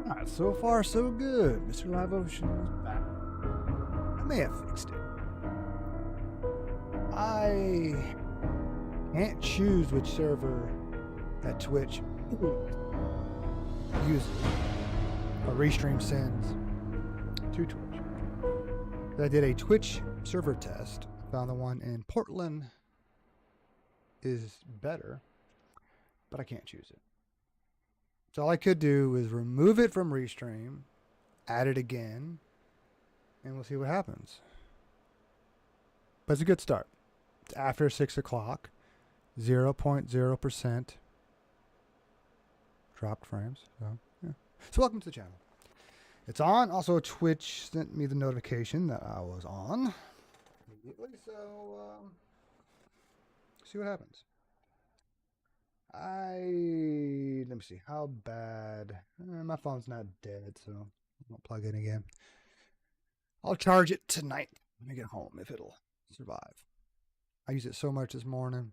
Alright, so far so good. Mr. Live Ocean is back. I may have fixed it. I can't choose which server that Twitch uses or Restream sends to Twitch. I did a Twitch server test. Found the one in Portland is better, but I can't choose it. So all I could do is remove it from Restream, add it again, and we'll see what happens. But it's a good start. It's after 6 o'clock, 0.0% dropped frames. So, yeah. So welcome to the channel. It's on. Also, Twitch sent me the notification that I was on immediately. So, see what happens. Let me see, how bad, my phone's not dead, so I won't plug in again. I'll charge it tonight when I get home, if it'll survive. I used it so much this morning.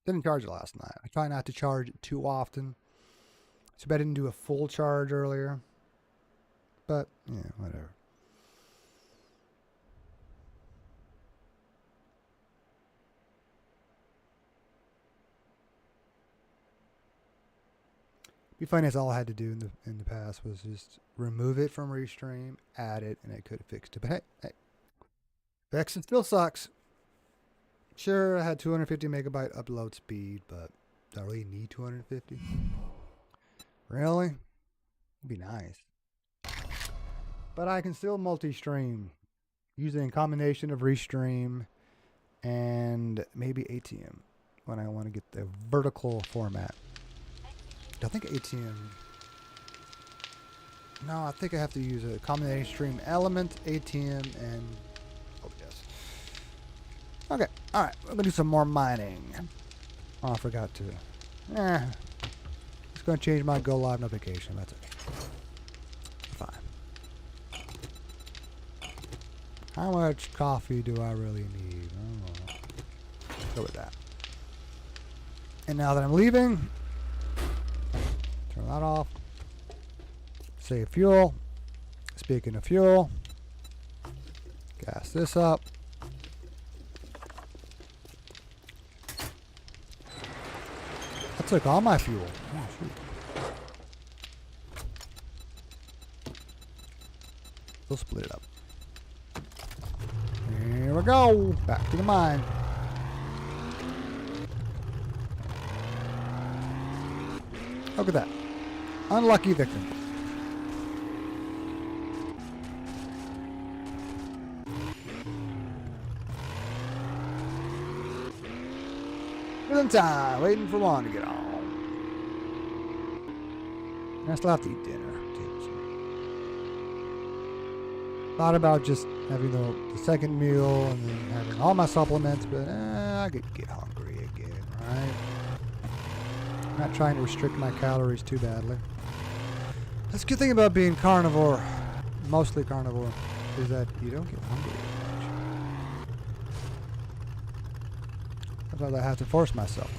Didn't charge it last night. I try not to charge it too often. So I didn't do a full charge earlier. But, yeah, whatever. Be funny as all I had to do in the past was just remove it from Restream, add it, and it could have fixed it. But hey, fixing still sucks. Sure, I had 250 megabyte upload speed, but do I really need 250? Really? It'd be nice. But I can still multi-stream using a combination of Restream and maybe ATM when I want to get the vertical format. I think ATM. No, I think I have to use a combination stream element, ATM, and OBS. Okay, alright, we're gonna do some more mining. Oh, I forgot to. It's gonna change my go live notification. That's okay. Fine. How much coffee do I really need? I don't know. Go with that. And now that I'm leaving, turn that off. Save fuel. Speaking of fuel, gas this up. I took all my fuel. Oh, shoot. We'll split it up. Here we go. Back to the mine. Look at that. Unlucky victim. Good time. Waiting for Juan to get home. I still have to eat dinner. Thought about just having the second meal and then having all my supplements, but I could get hungry again, right? I'm not trying to restrict my calories too badly. That's a good thing about being carnivore, mostly carnivore, is that you don't get hungry as much. Sometimes I have to force myself.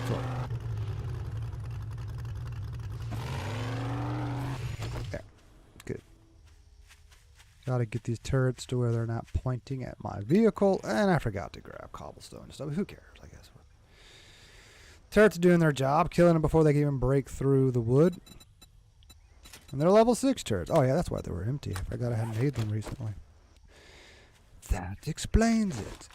Sort of. There. Good. Gotta get these turrets to where they're not pointing at my vehicle, and I forgot to grab cobblestone and stuff. Who cares, I guess. Turrets are doing their job, killing them before they can even break through the wood. And they're level 6 turrets. Oh yeah, that's why they were empty. I forgot I hadn't made them recently. That explains it.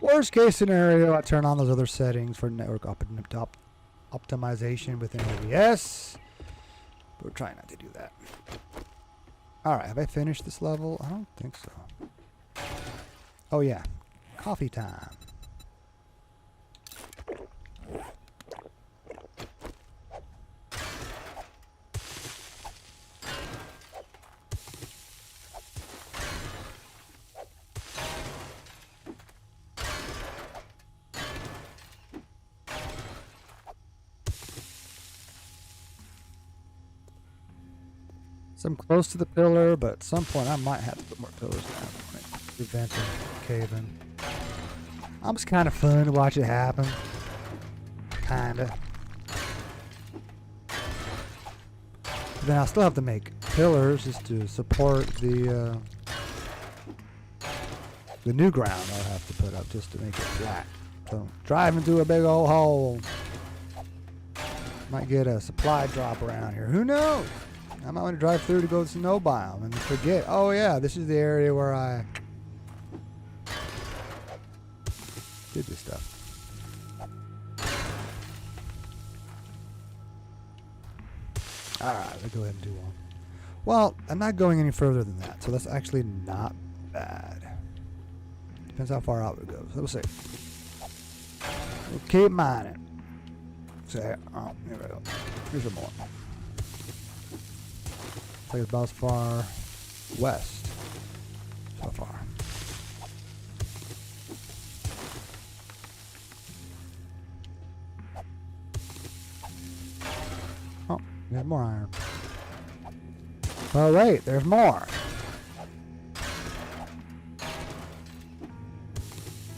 Worst case scenario, I turn on those other settings for network optimization within OBS. But we're trying not to do that. Alright, have I finished this level? I don't think so. Oh yeah, coffee time. So I'm close to the pillar, but at some point I might have to put more pillars down to prevent them caving. It's kind of fun to watch it happen. Kinda. But then I'll still have to make pillars just to support the new ground I'll have to put up just to make it flat. So drive into a big old hole. Might get a supply drop around here. Who knows? I might want to drive through to go to the snow biome and forget. Oh yeah, this is the area where I did this stuff. Alright, let's go ahead and do one. Well, I'm not going any further than that, so that's actually not bad. Depends how far out it goes. We'll see. We'll keep mining. Say, oh, here we go. Here's some more. Looks like it's about as far west so far. Oh, we have more iron. Oh wait, there's more.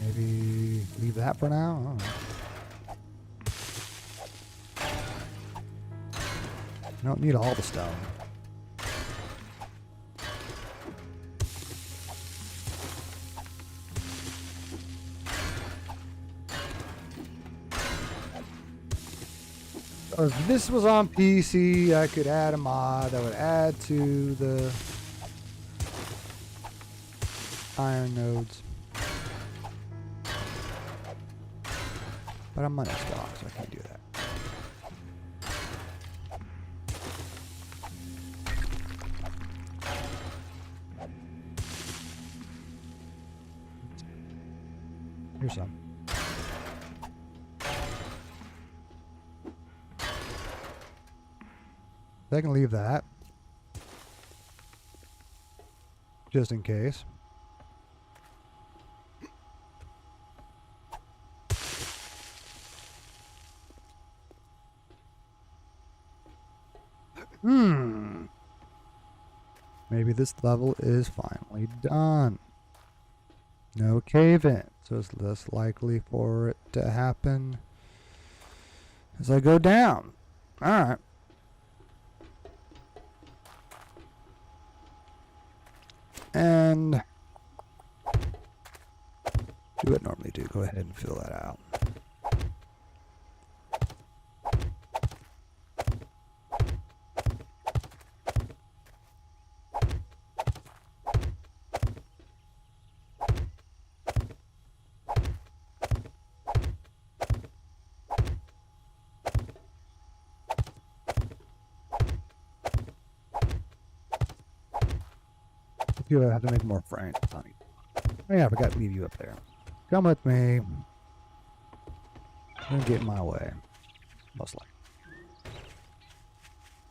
Maybe leave that for now. I don't know. I don't need all the stone. So if this was on PC, I could add a mod that would add to the iron nodes. But I'm on Xbox, so I can't do that. Here's some. I can leave that. Just in case. Maybe this level is finally done. No cave-in, so it's less likely for it to happen as I go down. Alright. And do what I normally do. Go ahead and fill that out. You have to make more frames, honey. Oh yeah, I forgot to leave you up there. Come with me. Don't get in my way. Most likely.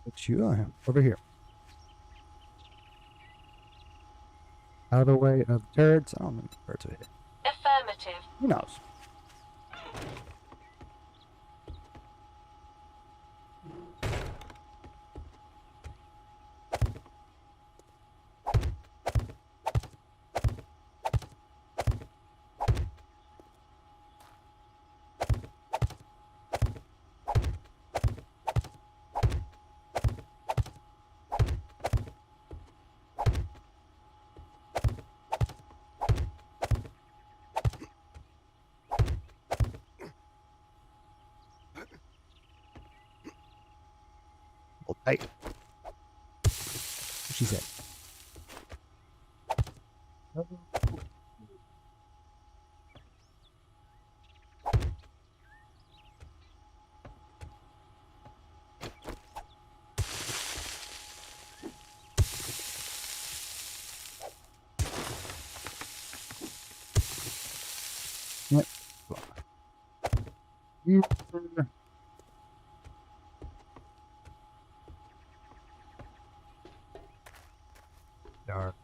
Put you over here. Out of the way of the turrets. I don't know if the turrets are hit. Affirmative. Who knows? Hey. What she said. Yep. Dark.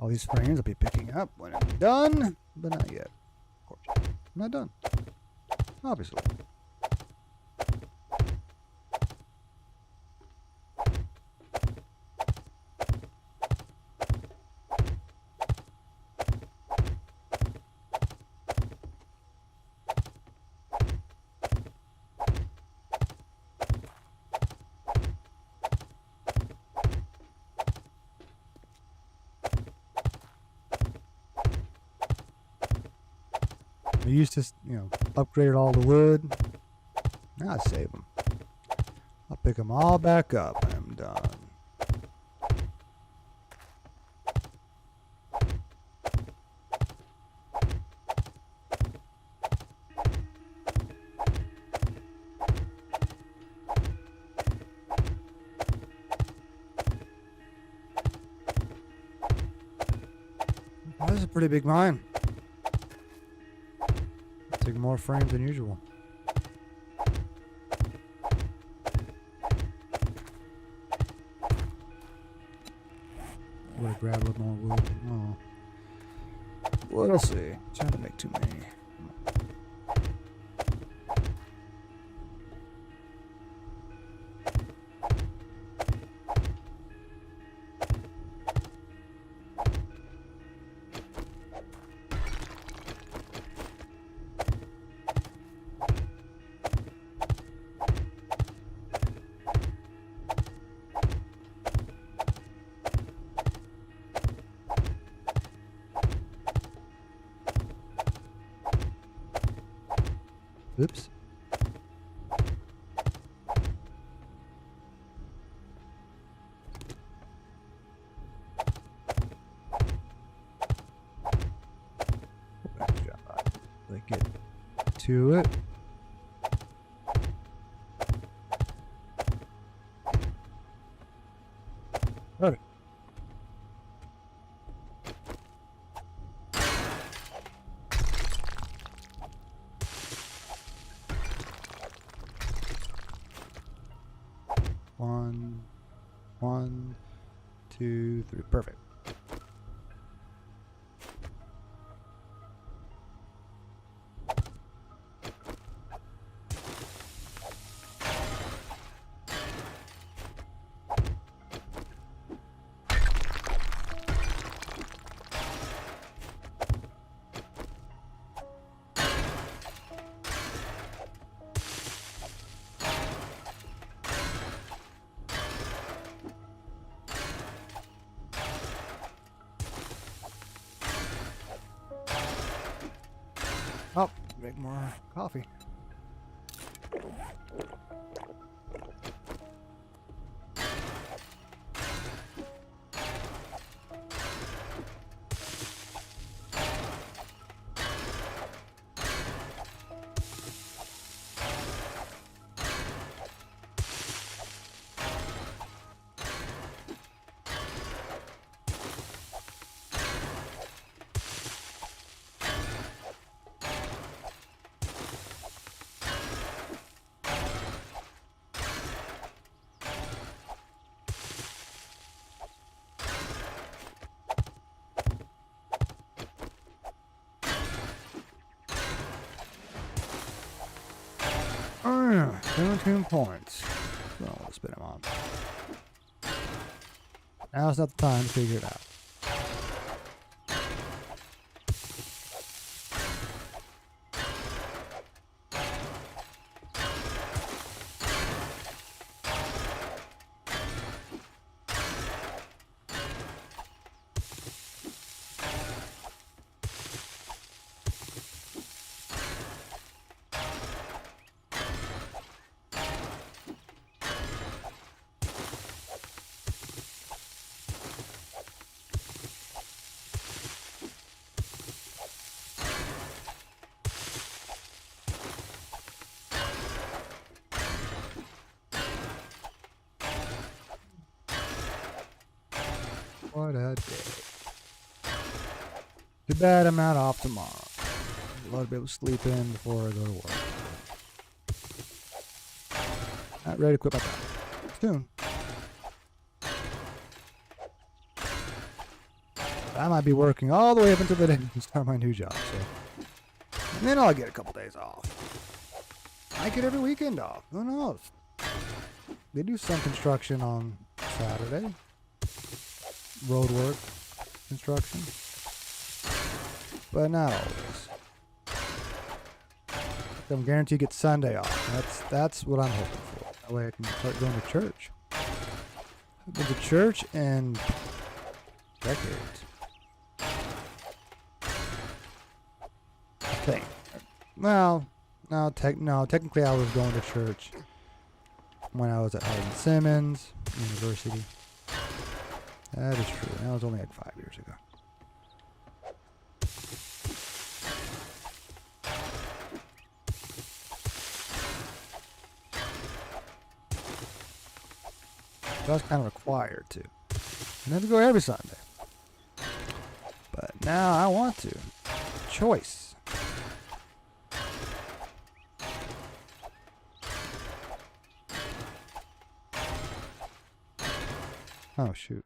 All these frames I'll be picking up when I'm done, but not yet. Of course, I'm not done. Obviously. I used to, upgrade all the wood. Now I save them. I'll pick them all back up when I'm done. Oh, this is a pretty big mine. Take more frames than usual. Would have grabbed a little more wood. Oh. We'll see. Trying to make too many. Oops. Like get to it. Okay. One, 2, 3. Perfect. Oh, make more coffee. Oh yeah, 17 points. So let's spin them on. Now's not the time to figure it out. What a day. Too bad I'm not off tomorrow. I'd love to be able to sleep in before I go to work. Not ready to quit my job. Soon. I might be working all the way up until the day to start my new job. So. And then I'll get a couple days off. I get every weekend off. Who knows? They do some construction on Saturday. Road work construction. But not always. I'm guaranteed to get Sunday off. That's what I'm hoping for. That way I can start going to church. I've been to church in decades. I think. Well, no, technically I was going to church when I was at Hardin Simmons University. That is true. That was only like 5 years ago. So I was kind of required to. I never go every Sunday. But now I want to. Choice. Oh, shoot.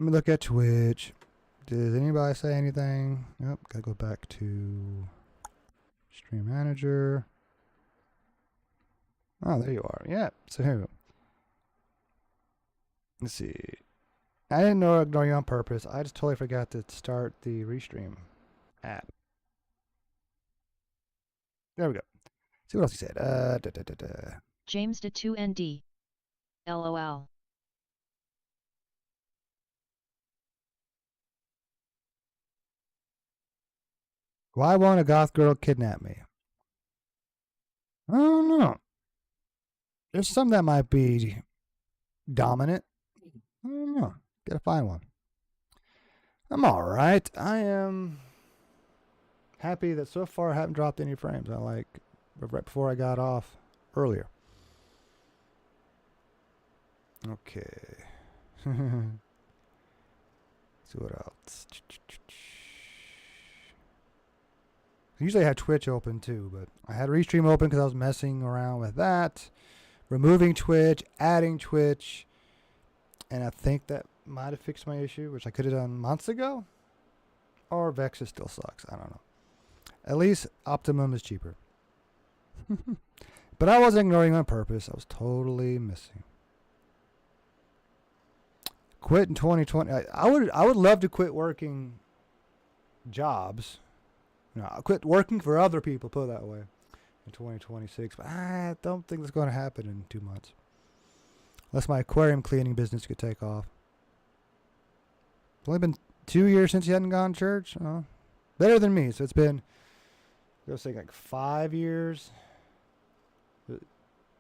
Let me look at Twitch. Does anybody say anything? Nope. Gotta go back to Stream Manager. Oh, there you are. Yeah. So here we go. Let's see. I didn't know ignore you on purpose. I just totally forgot to start the Restream app. There we go. See what else he said. James de 2ND. LOL. Why won't a goth girl kidnap me? I don't know. There's some that might be dominant. I don't know. Gotta find one. I'm alright. I am happy that so far I haven't dropped any frames. I like right before I got off earlier. Okay. See what else. Usually I had Twitch open too, but I had Restream open because I was messing around with that. Removing Twitch, adding Twitch. And I think that might have fixed my issue, which I could have done months ago. Or Vexus still sucks. I don't know. At least Optimum is cheaper. But I wasn't ignoring on purpose. I was totally missing. Quit in 2020. I would love to quit working jobs. You know, I quit working for other people, put it that way, in 2026. But I don't think that's going to happen in 2 months. Unless my aquarium cleaning business could take off. It's only been 2 years since you hadn't gone to church. Oh, better than me. So it's been, I was saying, like 5 years.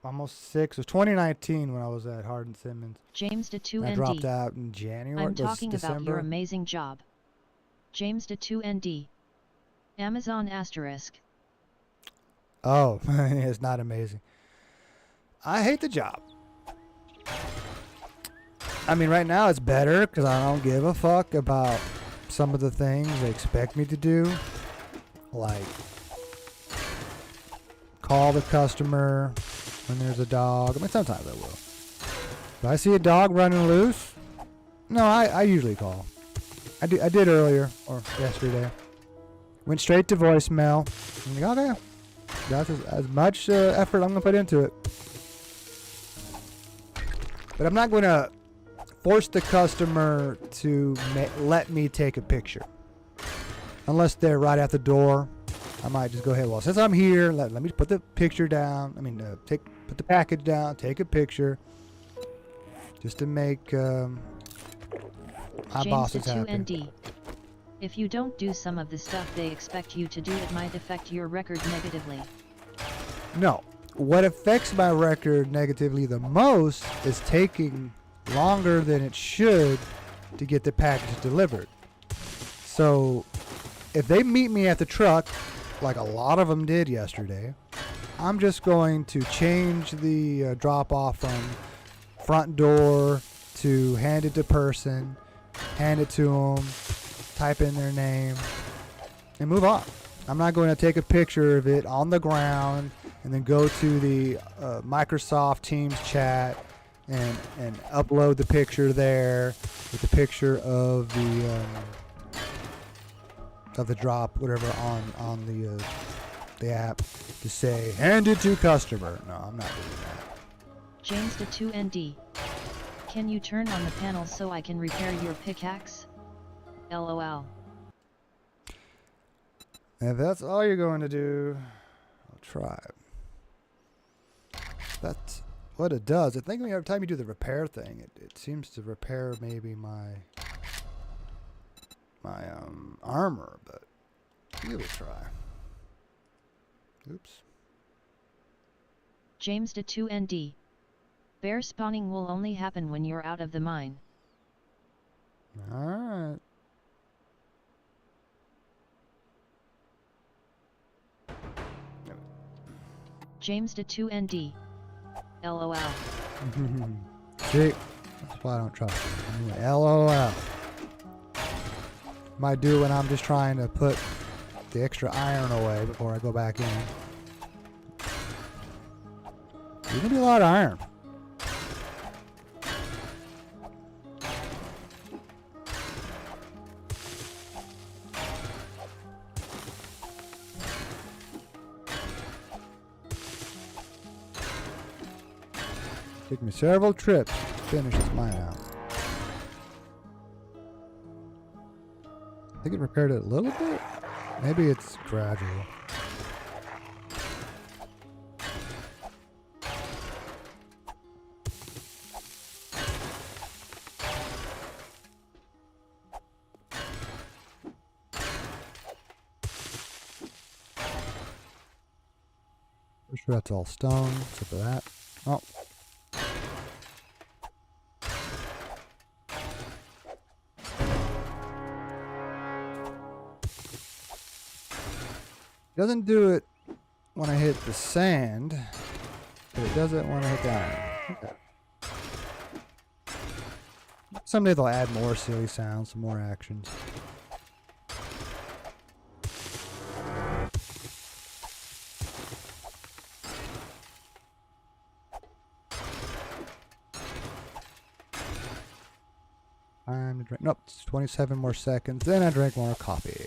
Almost 6. It was 2019 when I was at Hardin Simmons. James de 2ND. I dropped out in January. I'm talking about your amazing job. James de 2ND. Amazon asterisk. Oh, it's not amazing. I hate the job. I mean, right now it's better because I don't give a fuck about some of the things they expect me to do. Like, call the customer when there's a dog. I mean, sometimes I will. If I see a dog running loose, no, I usually call. I did earlier, or yesterday. Went straight to voicemail. I'm like, okay, that's as much effort I'm going to put into it. But I'm not going to force the customer to let me take a picture. Unless they're right at the door. I might just go ahead. Well, since I'm here, let me put the picture down. I mean, put the package down, take a picture. Just to make my bosses happy. James to 2ND. If you don't do some of the stuff they expect you to do, it might affect your record negatively. No. What affects my record negatively the most is taking longer than it should to get the package delivered. So if they meet me at the truck, like a lot of them did yesterday, I'm just going to change the drop off from front door to hand it to person, hand it to them, type in their name, and move on. I'm not going to take a picture of it on the ground and then go to the Microsoft Teams chat and upload the picture there with the picture of the drop, whatever, on the the app to say, hand it to customer. No, I'm not doing that. James the 2ND. Can you turn on the panel so I can repair your pickaxe? LOL. If that's all you're going to do, I'll try. That's what it does. I think every time you do the repair thing, it seems to repair maybe my armor, but give it a try. Oops. James the 2ND. Bear spawning will only happen when you're out of the mine. Alright. James the 2ND. LOL. See? That's why I don't trust you. Anyway, LOL. Might do when I'm just trying to put the extra iron away before I go back in. You can do a lot of iron. Took me several trips to finish this mine out. I think it repaired it a little bit. Maybe it's gradual. Pretty sure that's all stone, except for that. Oh. Doesn't do it when I hit the sand, but it does it when I hit the iron. Okay. Someday they'll add more silly sounds, some more actions. Time to drink. Nope, it's 27 more seconds. Then I drink more coffee.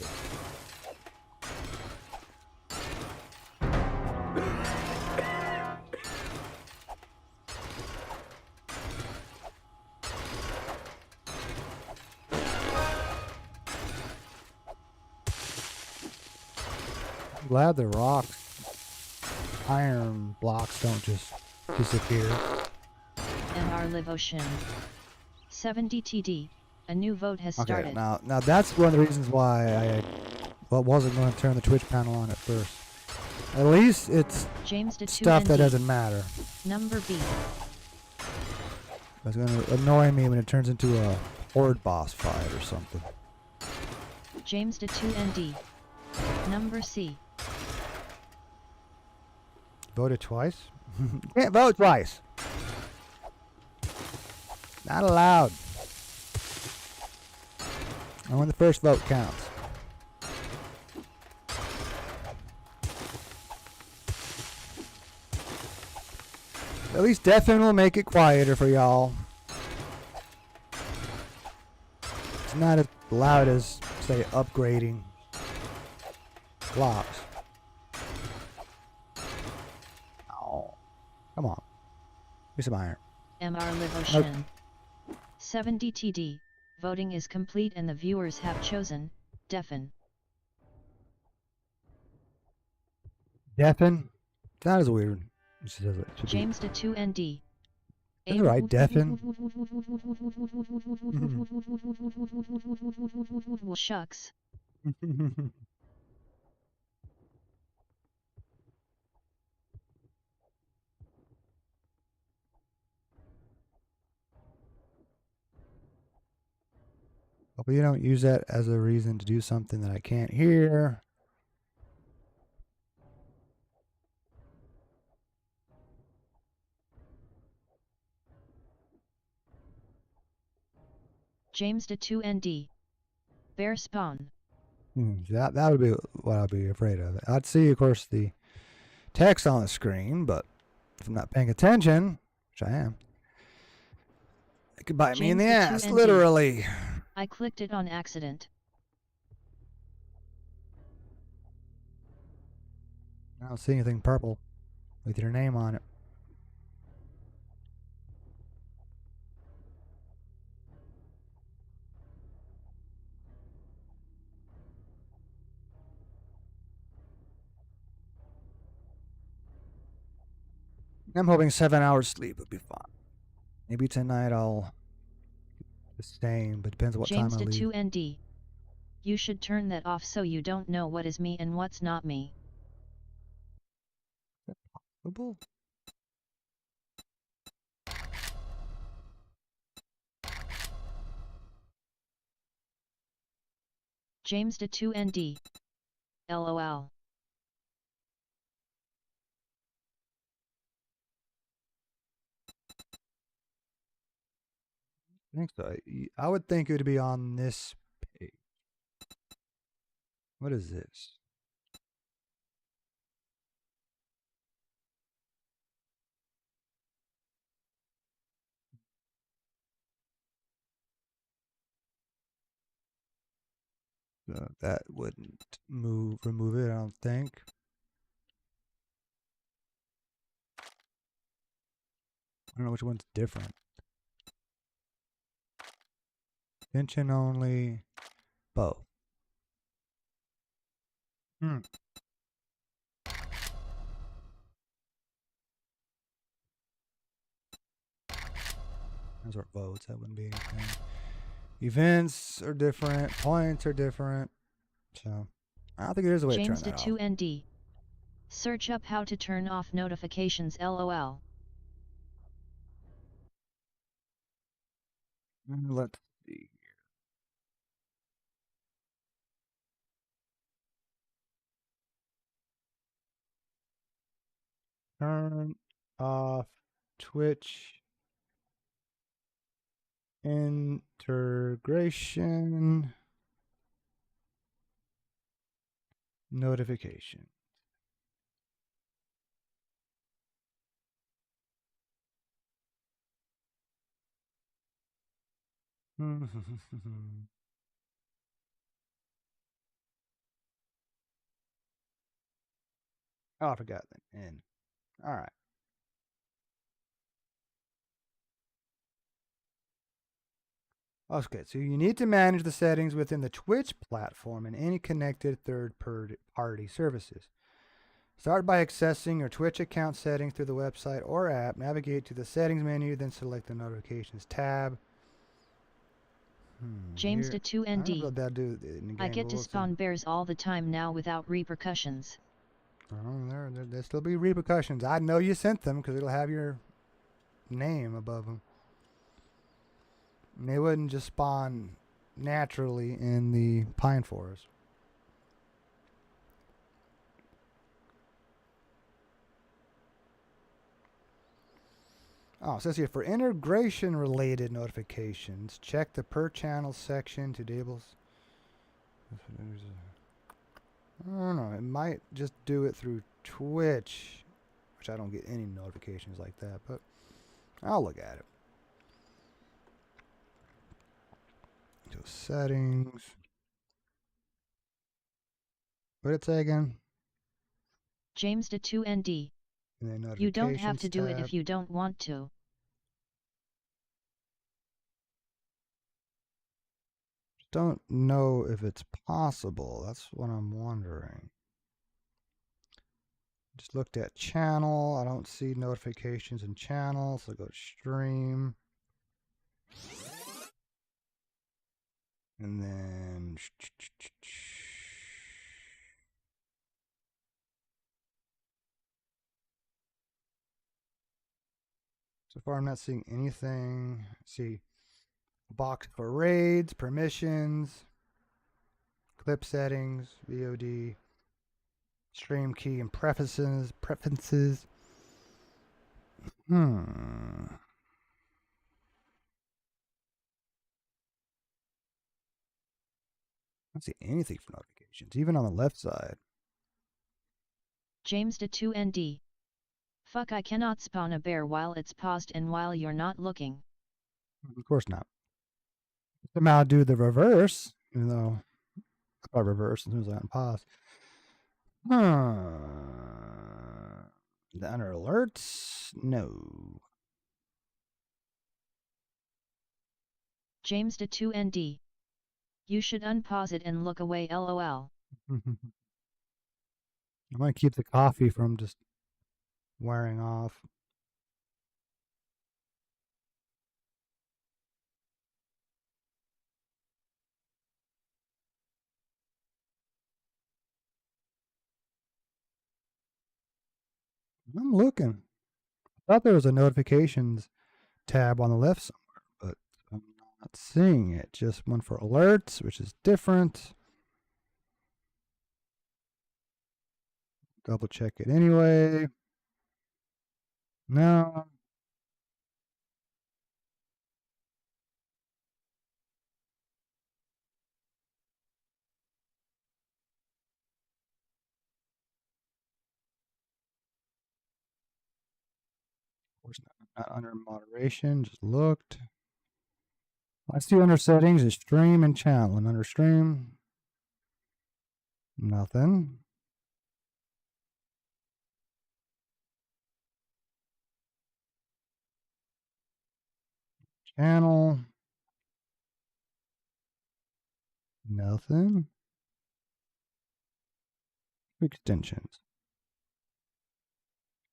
Glad the rocks, iron blocks don't just disappear. MR Live Ocean. 70 TD. A new vote has started. Okay, now that's one of the reasons why I wasn't going to turn the Twitch panel on at first. At least it's James the stuff that 2ND. doesn't matter. Number B. It's going to annoy me when it turns into a horde boss fight or something. James the 2ND. Number C. Voted twice? Can't vote twice. Not allowed. Only the first vote counts. At least Deafin will make it quieter for y'all. It's not as loud as, say, upgrading blocks. Oh, come on. Give me some iron. MR Live Ocean. 70 TD. Voting is complete and the viewers have chosen Deafin. Deafin? It's not as weird. It should be. James the 2ND. That's right, Deafin. Shucks. But you don't use that as a reason to do something that I can't hear. James the 2ND. Bear spawn. That would be what I'd be afraid of. I'd see, of course, the text on the screen, but if I'm not paying attention, which I am, it could bite me in the James ass, the 2ND. literally. I clicked it on accident. I don't see anything purple with your name on it. I'm hoping 7 hours sleep would be fine. Maybe tonight I'll the same, but depends on what time James I to leave. 2ND. You should turn that off so you don't know what is me and what's not me. Possible? James to 2ND. LOL. I think so. I would think it would be on this page. What is this? That wouldn't remove it, I don't think. I don't know which one's different. Tension only, both. Those are votes. That wouldn't be anything. Events are different. Points are different. So I don't think there's a way James to to turn that off. 2ND. Search up how to turn off notifications. LOL. Let's see. Turn off Twitch integration notification. Oh, I forgot the N. All right. Okay, so you need to manage the settings within the Twitch platform and any connected third-party services. Start by accessing your Twitch account settings through the website or app. Navigate to the settings menu, then select the notifications tab. James Here, to I don't know 2ND. what that do in the game. I get to spawn bears all the time now without repercussions. Oh, there still be repercussions. I know you sent them because it'll have your name above them. And they wouldn't just spawn naturally in the pine forest. Oh, it says here for integration related notifications, check the per channel section to enable. I don't know. It might just do it through Twitch, which I don't get any notifications like that, but I'll look at it. So settings. What did it say again? James to 2ND. And then notifications You don't have to do it tab. if you don't want to. Don't know if it's possible. That's what I'm wondering. Just looked at channel. I don't see notifications in channel, so go to stream. And then so far I'm not seeing anything. Let's see, box for raids, permissions, clip settings, VOD, stream key and preferences. I don't see anything for notifications, even on the left side. James to 2ND. Fuck, I cannot spawn a bear while it's paused and while you're not looking. Of course not. Somehow do the reverse, even though I reverse as soon as I unpause. The under alerts? No. James de 2ND. You should unpause it and look away lol. I might keep the coffee from just wearing off. I'm looking. I thought there was a notifications tab on the left somewhere, but I'm not seeing it. Just one for alerts, which is different. Double check it anyway. No. Of course not under moderation, just looked. I see under settings is stream and channel, and under stream, nothing. Channel, nothing. Extensions.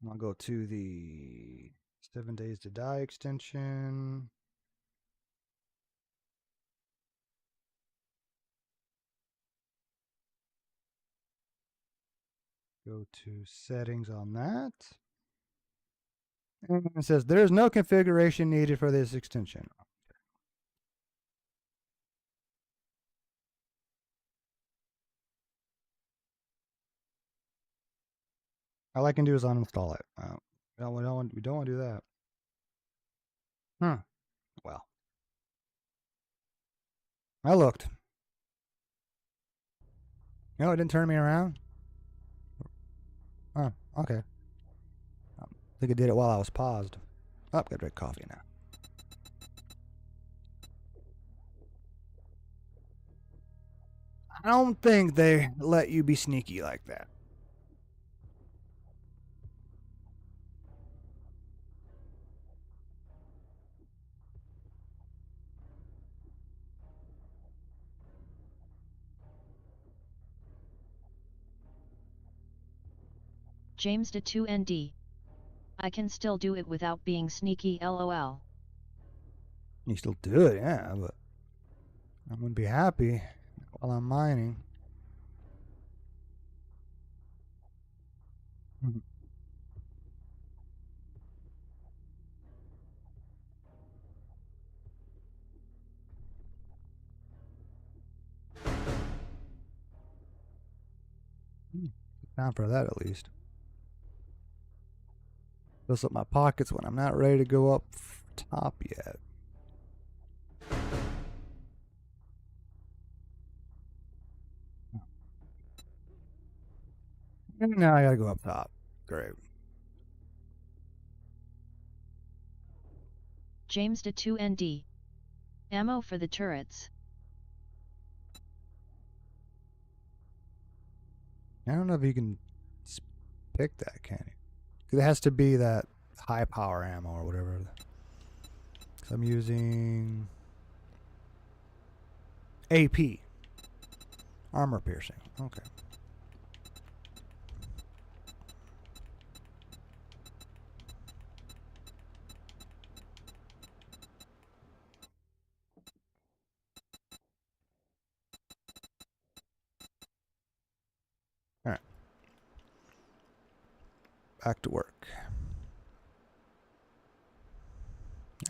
I'll go to the 7 days to die extension. Go to settings on that. And it says there's no configuration needed for this extension. All I can do is uninstall it. No, we don't want to do that. Well, I looked. No, it didn't turn me around. Oh, okay. I think it did it while I was paused. Oh, got to drink coffee now. I don't think they let you be sneaky like that. James de 2ND. I can still do it without being sneaky lol. You still do it, yeah, but I'm gonna be happy while I'm mining. Time for that at least. Fills up my pockets when I'm not ready to go up top yet. And now I gotta go up top. Great. James de 2ND. Ammo for the turrets. I don't know if you can pick that, can you? It has to be that high power ammo or whatever. So I'm using AP. Armor piercing. Okay. All right. Back to work.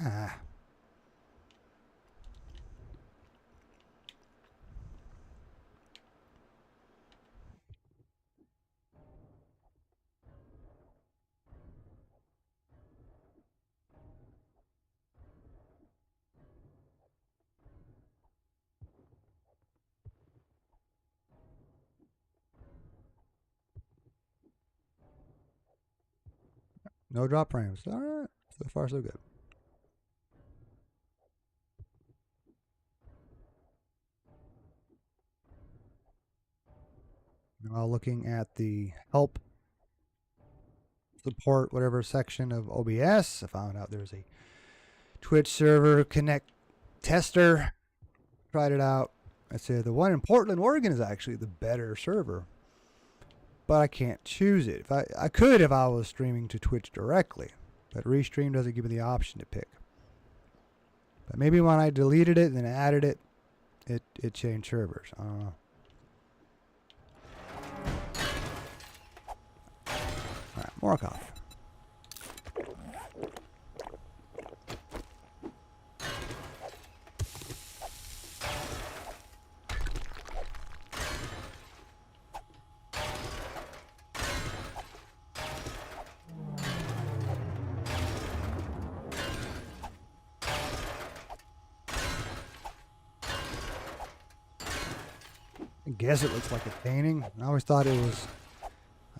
Ah. No drop frames. All right. So far, so good. While looking at the help support whatever section of OBS, I found out there's a Twitch server connect tester. Tried it out. I said the one in Portland, Oregon is actually the better server, but I can't choose it. If I could if I was streaming to Twitch directly, but Restream doesn't give me the option to pick. But maybe when I deleted it and then added it, it changed servers. I don't know. Alright, more coffee. I guess it looks like a painting. I always thought it was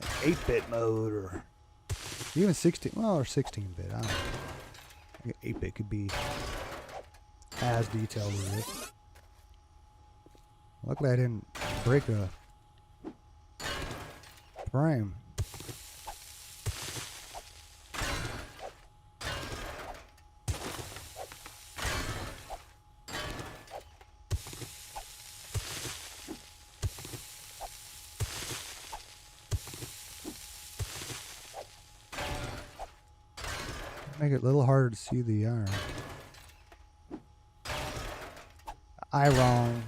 like 8-bit mode or even 16, well, or 16-bit. I don't know. I think 8-bit could be as detailed as this. Luckily I didn't break a frame. Make it a little harder to see the yarn. Wrong.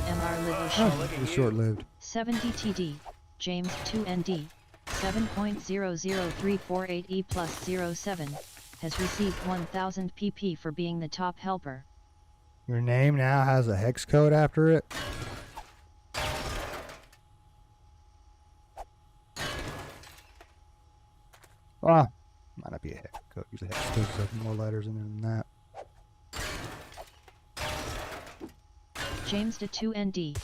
MR Livo Oh, it was short-lived. 70 TD, James 2ND, 7.003488E plus 07, has received 1000 PP for being the top helper. Your name now has a hex code after it. Well, might not be a hex code. Usually hex codes have more letters in there than that. James to 2ND.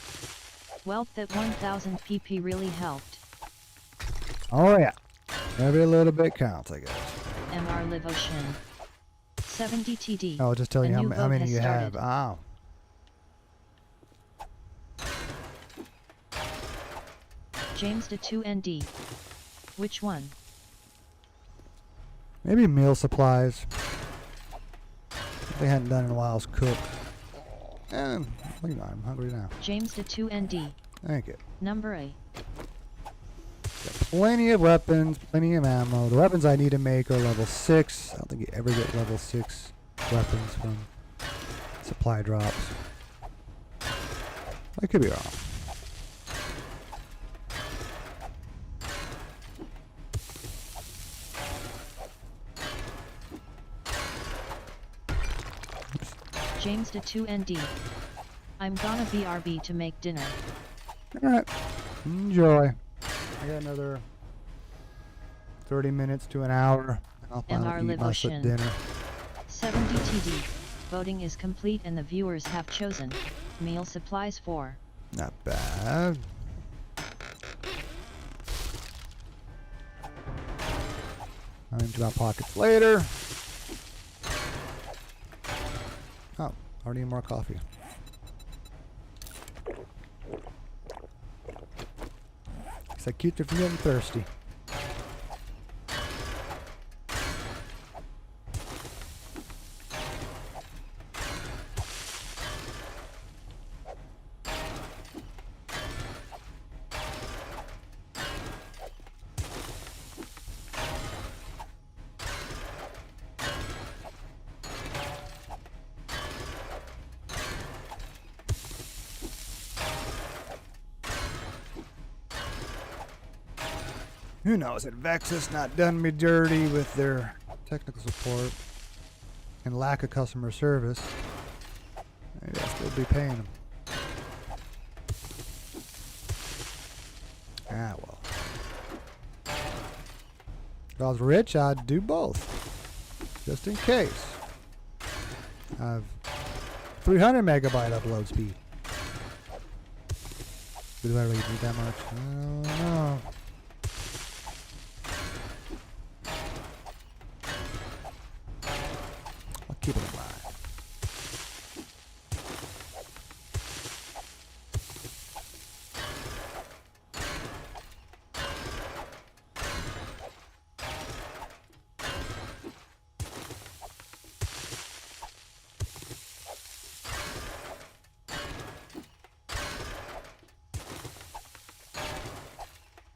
Well, that 1000 PP really helped. Oh yeah. Every little bit counts, I guess. MR Live Ocean. 70 TD. I'll just tell you A new how vote many has you started. have. Oh. James to 2ND. Which one? Maybe meal supplies. They hadn't done in a while is cook. And look, I'm hungry now. James to 2ND. Thank you. Number 8. Got plenty of weapons, plenty of ammo. The weapons I need to make are level 6. I don't think you ever get level 6 weapons from supply drops. I could be wrong. James to 2ND. I'm gonna BRB to make dinner. Alright. Enjoy. I got another 30 minutes to an hour. I'll finally eat my dinner. 70 TD. Voting is complete and the viewers have chosen meal supplies for. Not bad. I'll empty my pockets later. Oh, already need more coffee. Guess I keep it from getting thirsty. Who knows? Had Vexus not done me dirty with their technical support and lack of customer service, maybe I'll still be paying them. Ah, well. If I was rich, I'd do both. Just in case. I have 300 megabyte upload speed. Do I really need that much? I don't know.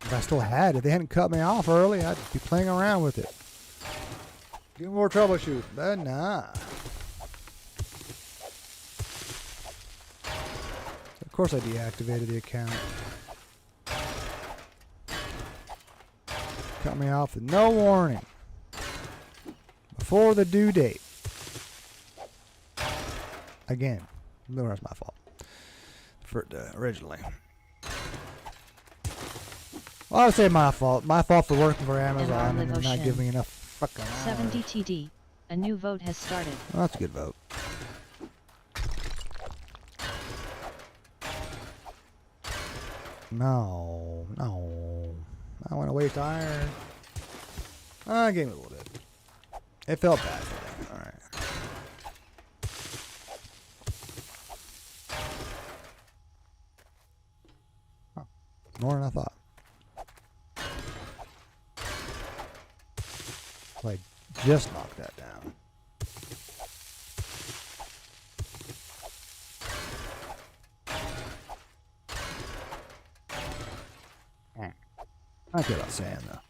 If I still had it, if they hadn't cut me off early, I'd be playing around with it. Do more troubleshoot, but nah. Of course I deactivated the account. Cut me off with no warning. Before the due date. Again, that was my fault. Originally. Well, I would say my fault. My fault for working for Amazon and not giving me enough fucking hours. 70 TD. A new vote has started. Well, that's a good vote. No. I want to waste iron. I gave it a little bit. It felt bad for me. Alright. Huh. More than I thought. So I just knocked that down. I care about sand though.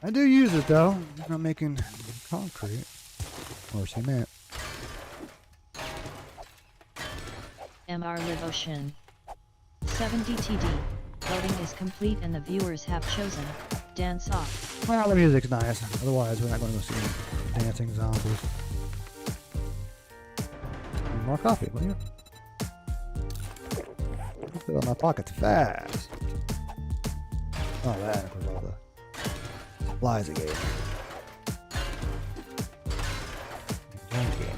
I do use it though. I'm not making concrete or cement. MR Live Ocean. 70 TD. Voting is complete and the viewers have chosen Dance Off. Well, the music's nice. Otherwise, we're not going to go see dancing zombies. More coffee, will you? Fill in my pockets fast. Oh, that was all the supplies it gave me. James gave me.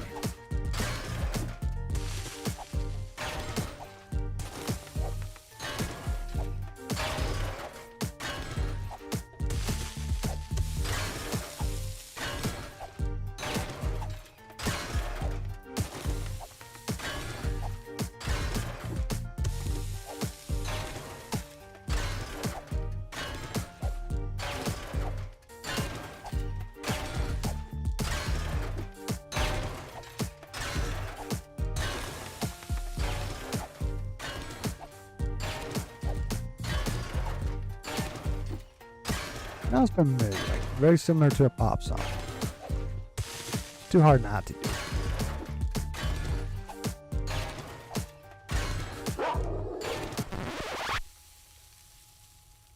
That was familiar, like, very similar to a pop song. Too hard not to do.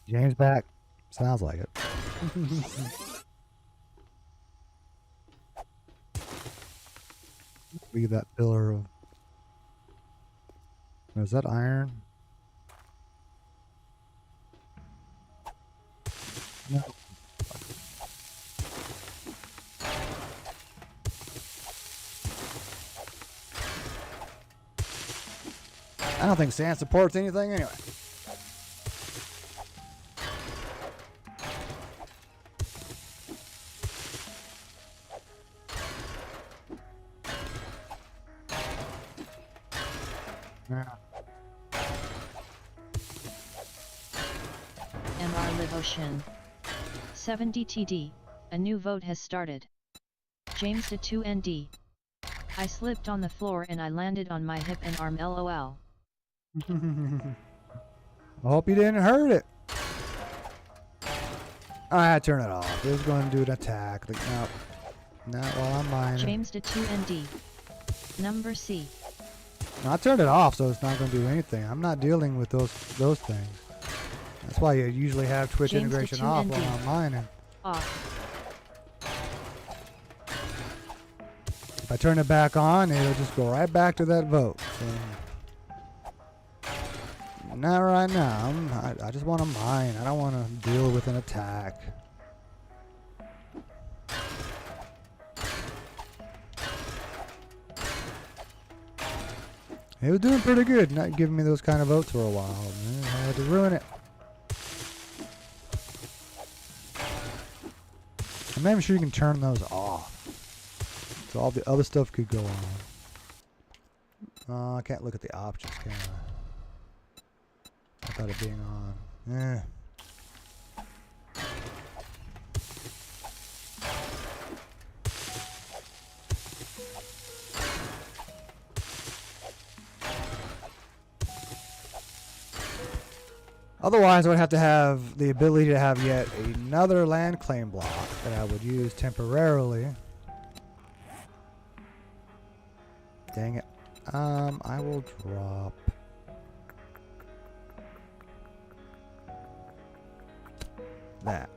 James back. Sounds like it. Leave that pillar of... Is that iron? No. I don't think sand supports anything anyway. Yeah. MR Live Ocean. 70 TD. A new vote has started. James to 2ND. I slipped on the floor and I landed on my hip and arm LOL. I hope you didn't hurt it. Alright, turn it off. It was going to do an attack. Like, nope. Not while I'm mining. James to 2ND. Number C. No, I turned it off, so it's not going to do anything. I'm not dealing with those things. That's why you usually have Twitch James integration to off 2ND. while I'm mining. Off. If I turn it back on, it'll just go right back to that vote. So, not right now. I just want to mine. I don't want to deal with an attack. It was doing pretty good, not giving me those kind of votes for a while. Man, I had to ruin it. I'm not even sure you can turn those off. So all the other stuff could go on. Oh, I can't look at the options, can I? Without it being on. Eh. Otherwise, I would have to have the ability to have yet another land claim block that I would use temporarily. Dang it. I will drop that.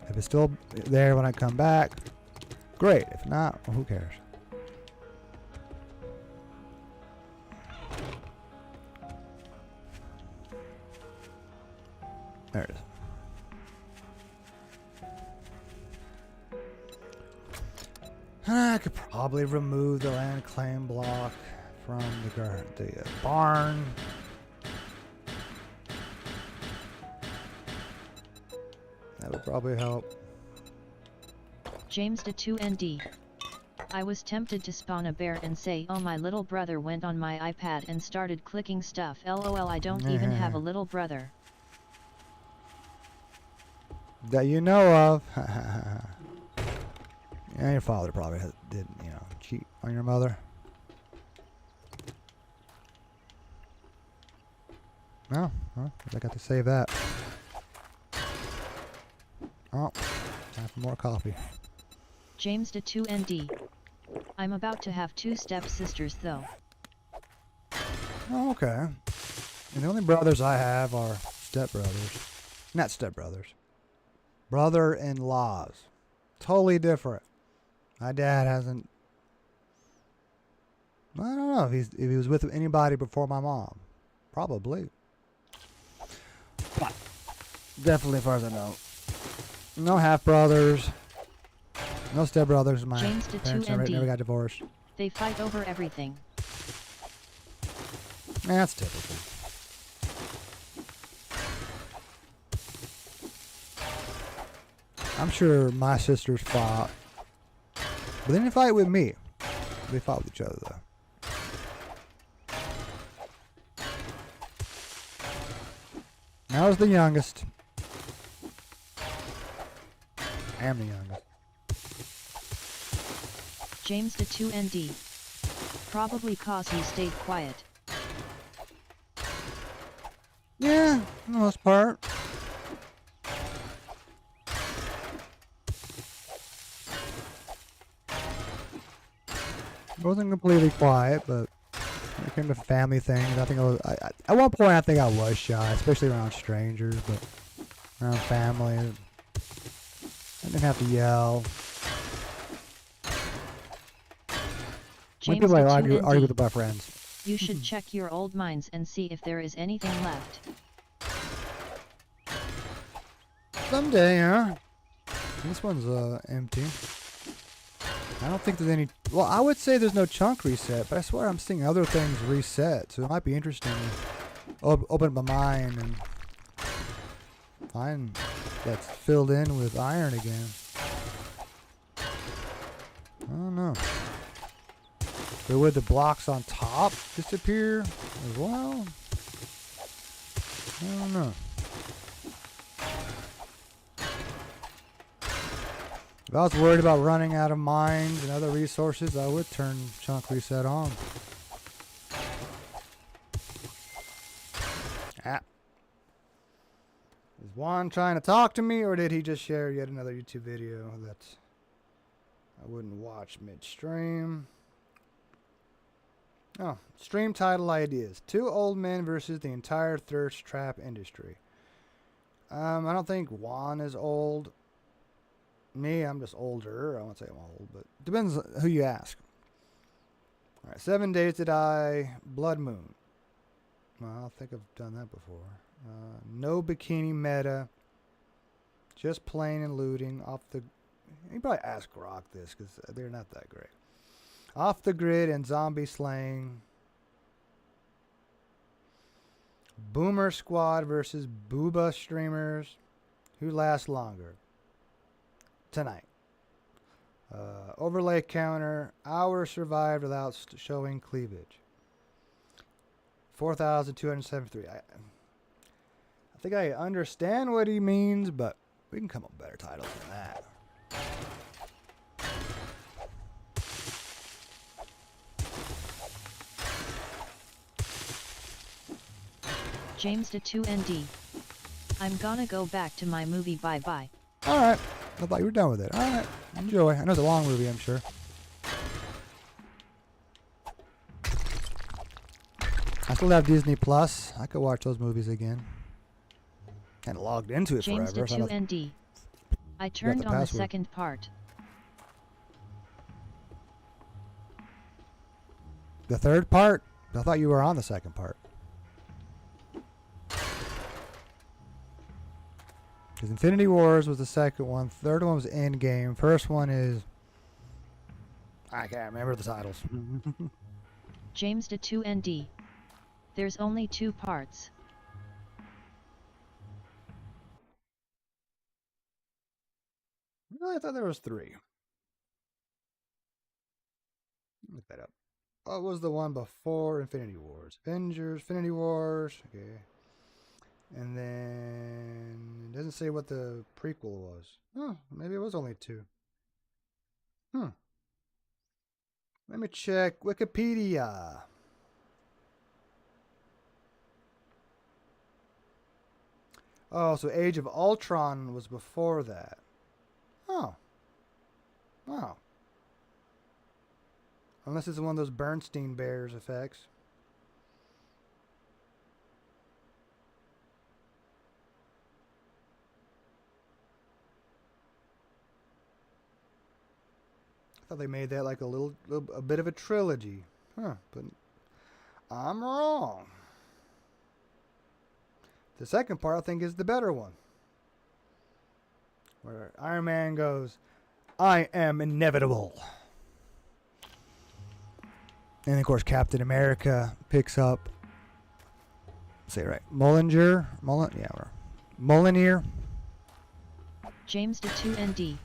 If it's still there when I come back, great. If not, well, who cares? There it is. I could probably remove the land claim block from the barn. That would probably help. James to 2ND. I was tempted to spawn a bear and say, oh, my little brother went on my iPad and started clicking stuff. LOL, I don't even have a little brother. That you know of. Yeah, your father probably did, cheat on your mother. No, well, I got to save that. Oh, time for more coffee. James to 2ND. I'm about to have 2 stepsisters though. Oh, okay. And the only brothers I have are stepbrothers. Not stepbrothers. Brother-in-laws. Totally different. My dad hasn't... I don't know if he was with anybody before my mom. Probably. But definitely, as far as I know, no half-brothers. No stepbrothers. My James to parents 2ND. never got divorced. They fight over everything. That's typical. I'm sure my sisters fought. But they didn't fight with me. They fought with each other, though. I was the youngest. I am the youngest. James to 2ND. Probably cause he stayed quiet. Yeah, for the most part. I wasn't completely quiet, but when it came to family things, I think at one point I think I was shy, especially around strangers, but around family, I didn't have to yell. When James people to argue 2ND. with my friends. You should check your old mines and see if there is anything left. Someday, huh? This one's empty. I don't think there's any... Well, I would say there's no chunk reset, but I swear I'm seeing other things reset, so it might be interesting to open my mind and find that's filled in with iron again. I don't know. But would the blocks on top disappear as well? I don't know. If I was worried about running out of mines and other resources, I would turn chunk reset on. Ah. Is Juan trying to talk to me, or did he just share yet another YouTube video that I wouldn't watch midstream? Oh, stream title ideas. 2 old men versus the entire thirst trap industry. I don't think Juan is old. Me, I'm just older. I won't say I'm old, but depends who you ask. All right, 7 Days to Die, Blood Moon. Well, I think I've done that before. No Bikini Meta. Just playing and looting off the... You probably ask Grok this because they're not that great. Off the Grid and Zombie Slaying. Boomer Squad versus Booba Streamers. Who lasts longer? Tonight. Overlay counter. Hours survived without showing cleavage. 4,273. I think I understand what he means, but we can come up with better titles than that. James to 2ND. I'm gonna go back to my movie. Bye bye. Alright. I thought you were done with it. Alright. Enjoy. I know it's a long movie, I'm sure. I still have Disney Plus. I could watch those movies again. And logged into it James forever. to 2ND. I turned on the password. second part. The third part? I thought you were on the second part. Because Infinity Wars was the second one. Third one was Endgame. First one is... I can't remember the titles. James to 2ND. There's only 2 parts. Really? I thought there was 3. Look that up. What was the one before Infinity Wars? Avengers, Infinity Wars. Okay. And then... It doesn't say what the prequel was. Oh, maybe it was only 2. Let me check Wikipedia. Oh, so Age of Ultron was before that. Oh. Wow. Unless it's one of those Bernstein Bears effects. I thought they made that like a bit of a trilogy. Huh, but I'm wrong. The second part I think is the better one. Where Iron Man goes, I am inevitable. And of course Captain America picks up, say it right, Mjolnir. James to 2ND.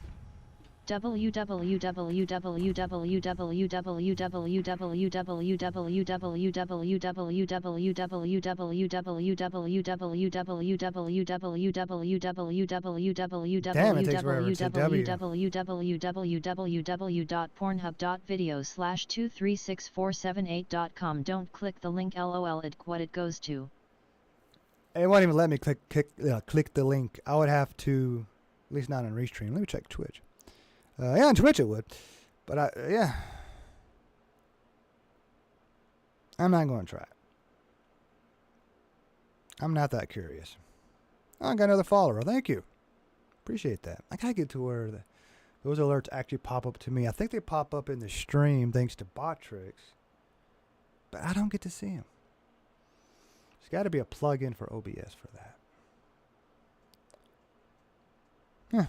www.pornhub.videos/236478.com. Don't click the link, lol, at what it goes to. It won't even let me click the link. I would have to, at least not on Restream. Let me check Twitch. Yeah, on Twitch it would. But yeah. I'm not going to try it. I'm not that curious. Oh, I got another follower. Thank you. Appreciate that. I got to get to where those alerts actually pop up to me. I think they pop up in the stream thanks to Botrix. But I don't get to see them. There's got to be a plug-in for OBS for that. Huh.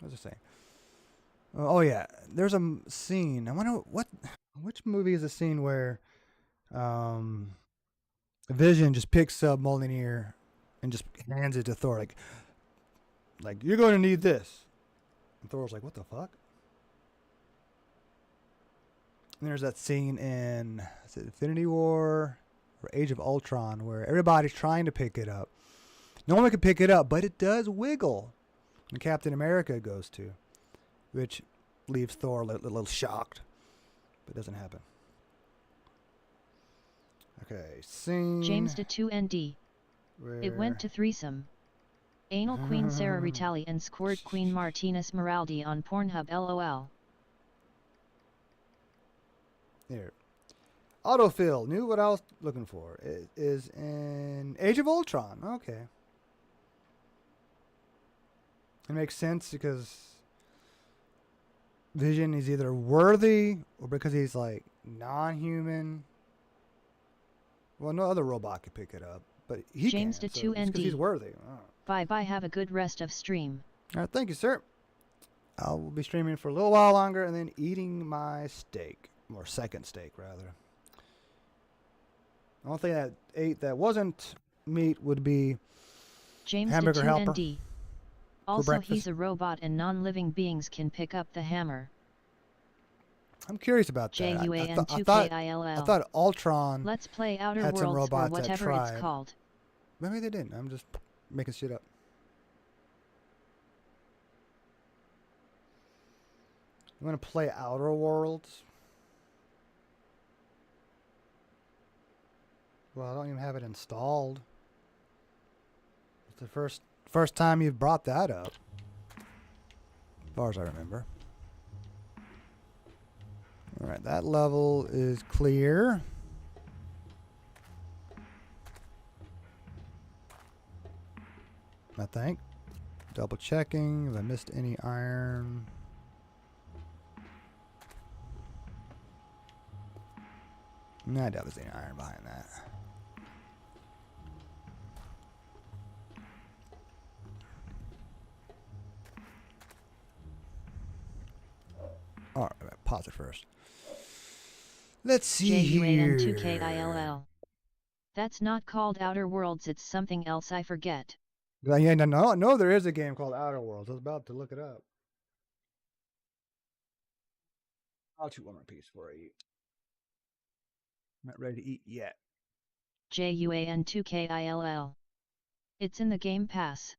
What was I saying? Oh yeah, there's a scene. I wonder which movie is the scene where Vision just picks up Mjolnir and just hands it to Thor, like you're going to need this. And Thor's like, what the fuck? And there's that scene in Infinity War or Age of Ultron where everybody's trying to pick it up. No one can pick it up, but it does wiggle. And Captain America goes to, which leaves Thor a little shocked, but doesn't happen. Okay, scene. James to 2ND. It went to threesome. Anal Queen Sarah Ritali and Squirt Queen Martinez Meraldi on Pornhub, lol. Here. Autofill. Knew what I was looking for. It is in Age of Ultron. Okay. It makes sense because Vision is either worthy or because he's like non-human. Well, no other robot could pick it up, but he James can. to So 2ND. he's worthy. Oh. Bye bye. Have a good rest of stream. All right, thank you, sir. I will be streaming for a little while longer and then eating my steak, or second steak rather. The only thing that ate that wasn't meat would be James to hamburger helper. 2ND. Also, breakfast. he's a robot and non-living beings can pick up the hammer. I'm curious about that. I thought Ultron Let's play Outer had some Worlds or robots that whatever it's tried. called. Maybe they didn't. I'm just making shit up. You want to play Outer Worlds? Well, I don't even have it installed. It's the first time you've brought that up, as far as I remember. All right, that level is clear. I think. Double checking if I missed any iron. No, I doubt there's any iron behind that. All right, pause it first. Let's see here. JUAN2KILL. That's not called Outer Worlds, it's something else I forget. Yeah, no, there is a game called Outer Worlds. I was about to look it up. I'll chew one more piece before I eat. I'm not ready to eat yet. JUAN2KILL. It's in the Game Pass.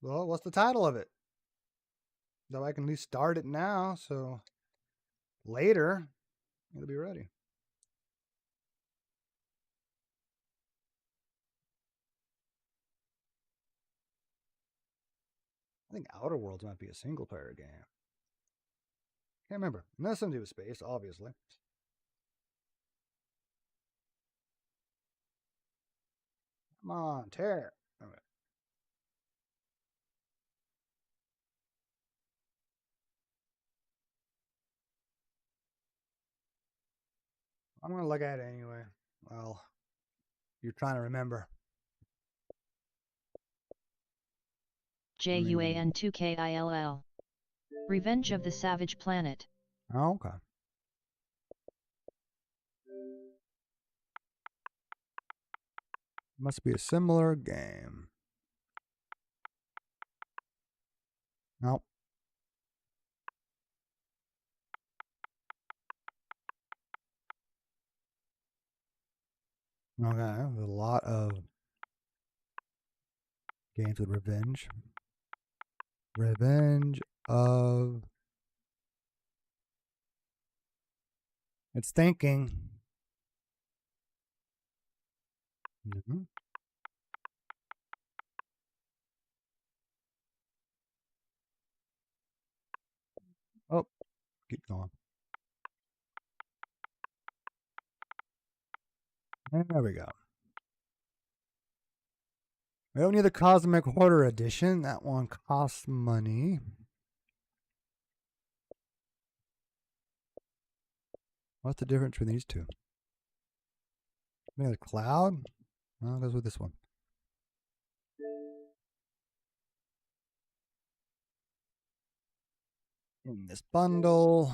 Well, what's the title of it? Though I can at least start it now, so later it'll be ready. I think Outer Worlds might be a single player game. Can't remember. Nothing to do with space, obviously. Come on, tear. All right. I'm going to look at it anyway. Well, you're trying to remember. JUAN2KILL. Revenge of the Savage Planet. Oh, okay. Must be a similar game. Nope. Okay, there's a lot of games with revenge. Revenge of... It's thinking. Mm-hmm. Oh, keep going. There we go. We don't need the Cosmic Hoarder Edition. That one costs money. What's the difference between these two? Maybe the cloud? No, it goes with this one. In this bundle.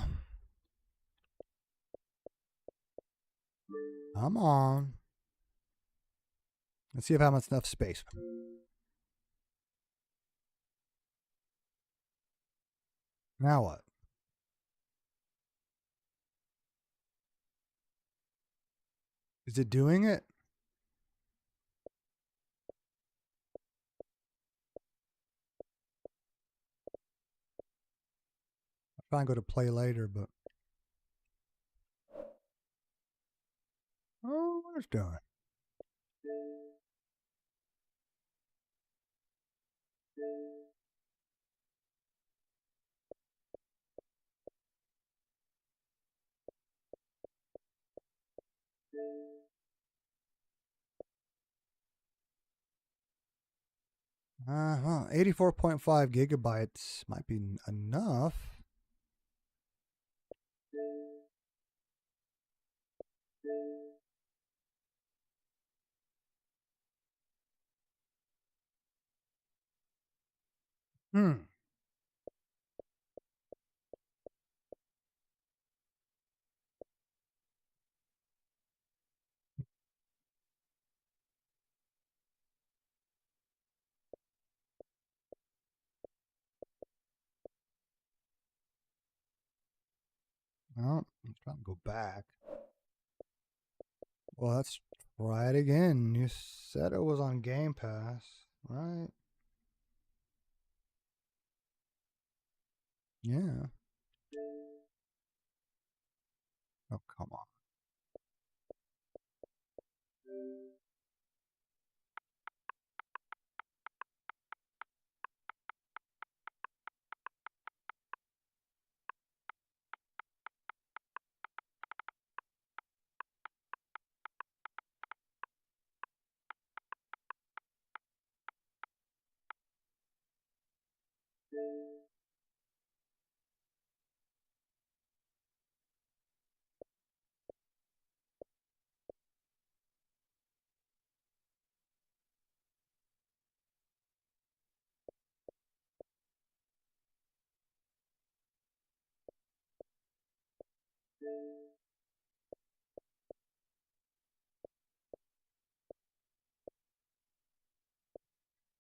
Come on. Let's see if I have enough space. Now what? Is it doing it? I'll try and go to play later, but... Oh, what it's doing? Well, 84.5 gigabytes might be enough. Hmm. Well, I'm trying to go back. Well, let's try it again. You said it was on Game Pass, right? Yeah. Oh, come on.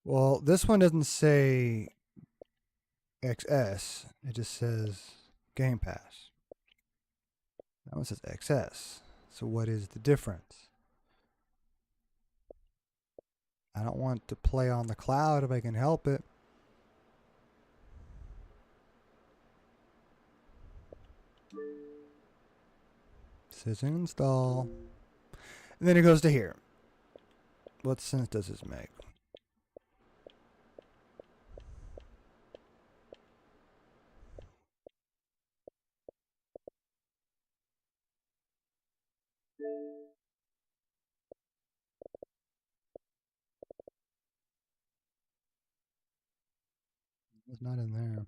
Well, this one doesn't say XS. It just says Game Pass. That one says XS. So what is the difference? I don't want to play on the cloud if I can help it. Says install. And then it goes to here. What sense does this make? It's not in there.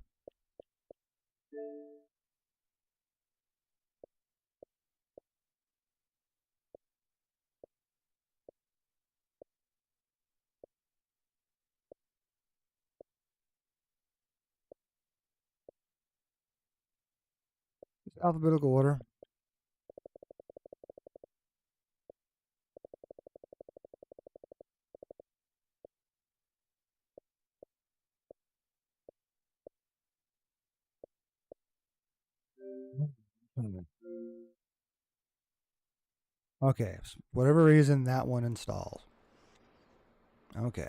It's alphabetical order. Okay, so whatever reason that one installs. Okay.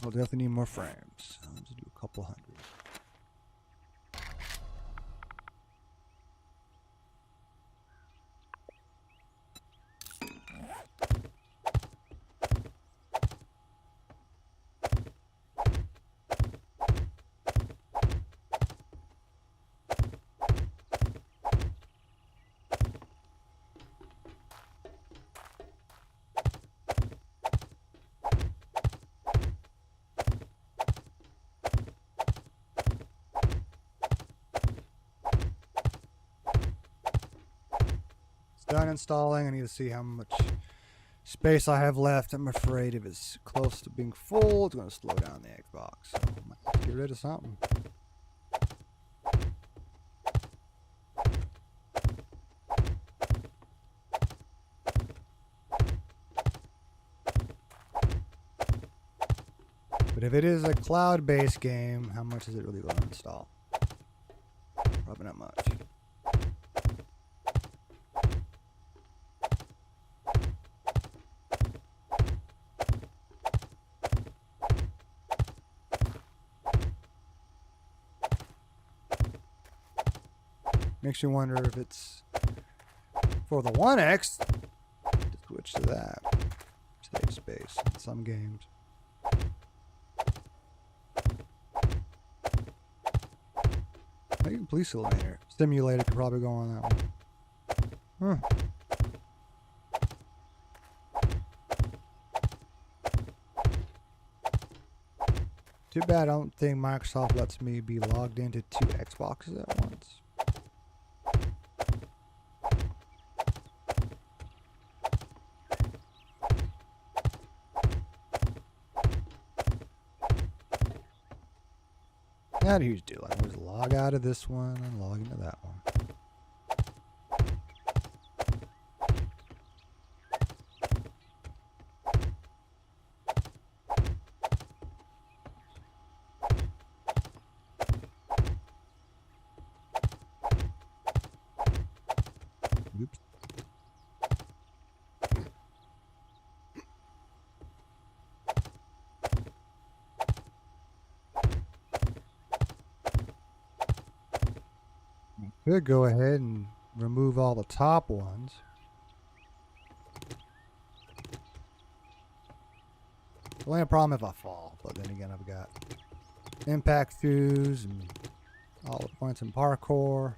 We'll definitely need more frames. Let's do a couple hundred. Done installing. I need to see how much space I have left. I'm afraid if it's close to being full, it's going to slow down the Xbox. So I might have to get rid of something. But if it is a cloud-based game, how much is it really going to install? Probably not much. Makes you wonder if it's for the One X to switch to that. Save space in some games. I think police simulator could probably go on that one. Huh. Too bad I don't think Microsoft lets me be logged into 2 Xboxes at once. How do you do? I just log out of this one and log into that one. Oops. Could go ahead and remove all the top ones. The only problem if I fall, but then again I've got impact shoes and all the points in parkour.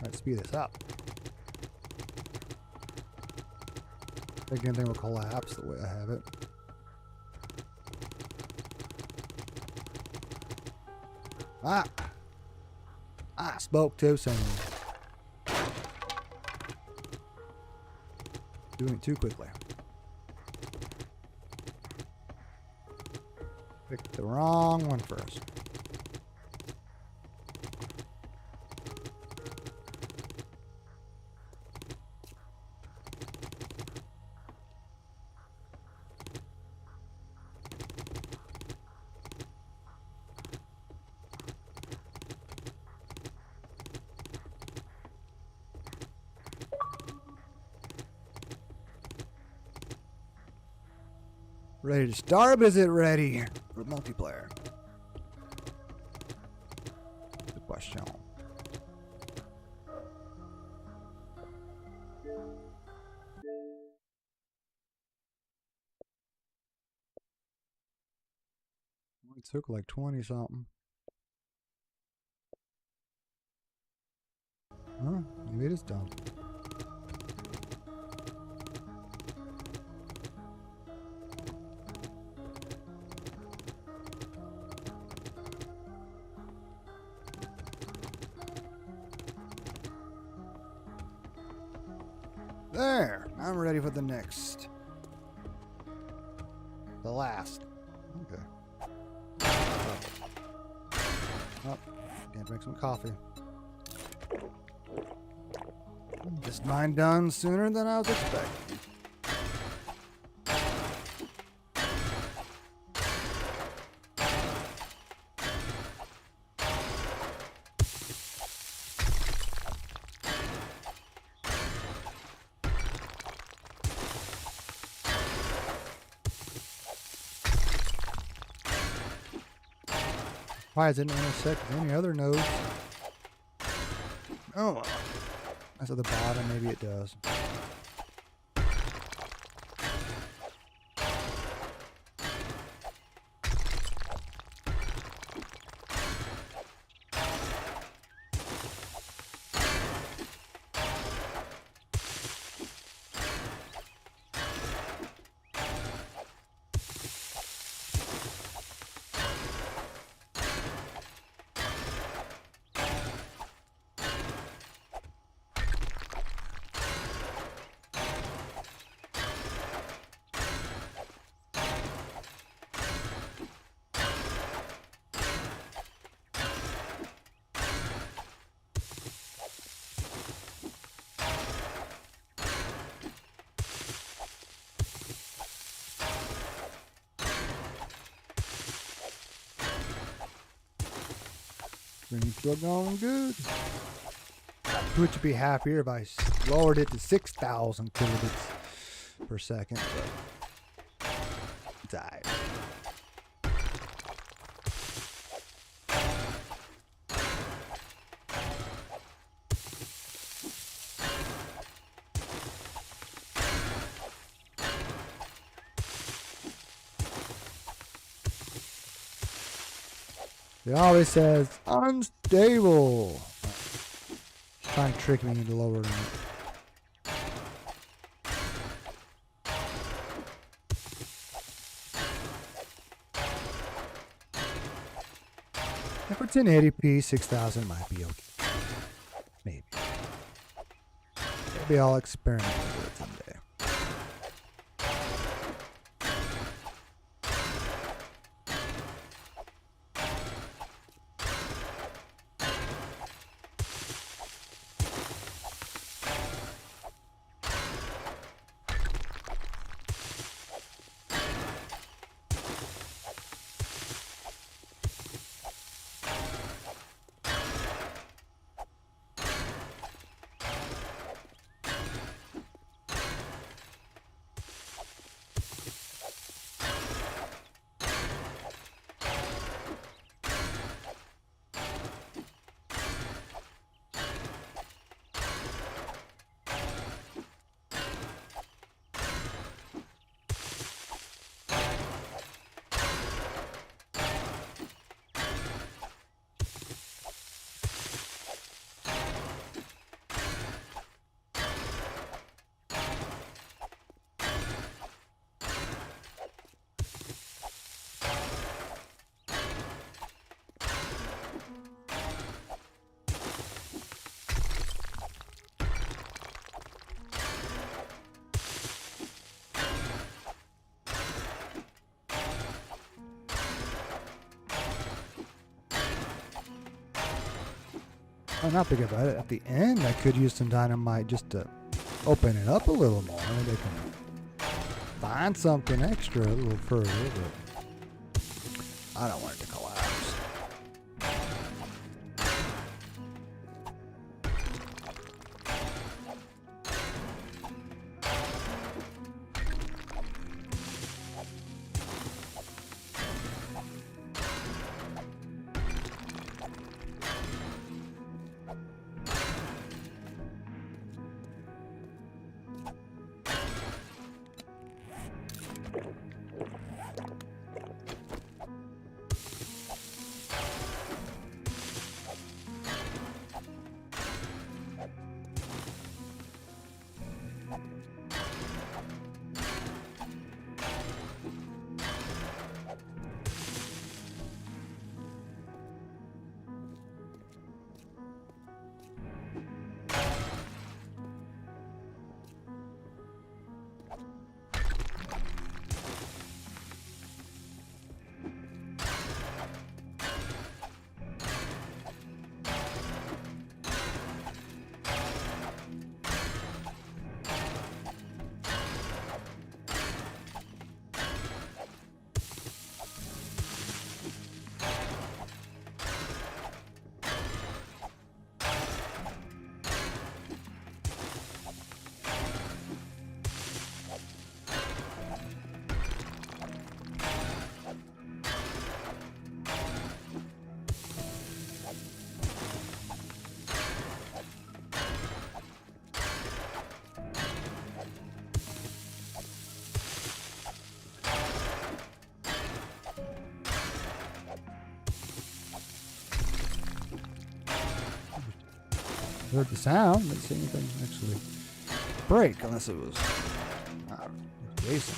Let's speed this up. I think anything will collapse the way I have it. I spoke too soon. Doing it too quickly. Picked the wrong one first. Ready to start? Is it ready for multiplayer? Good question. It took like 20 something. Huh? Maybe it is done. There, I'm ready for the next. The last. Okay. Oh, can't drink some coffee. Just mine done sooner than I was expecting. Why does it intersect with any other node? Oh, that's at the bottom. Maybe it does. Screen's still going good. Twitch would be happier if I lowered it to 6,000 kilobits per second, but it's alright. It always says unstable. Trying to trick me into lowering it. And for 1080p, 6,000 might be okay. Maybe. Maybe I'll experiment with it someday. I'm not thinking about it. At the end, I could use some dynamite just to open it up a little more. Maybe I can find something extra a little further, but I don't want it to collapse. Heard the sound, didn't see anything actually break unless it was Jason.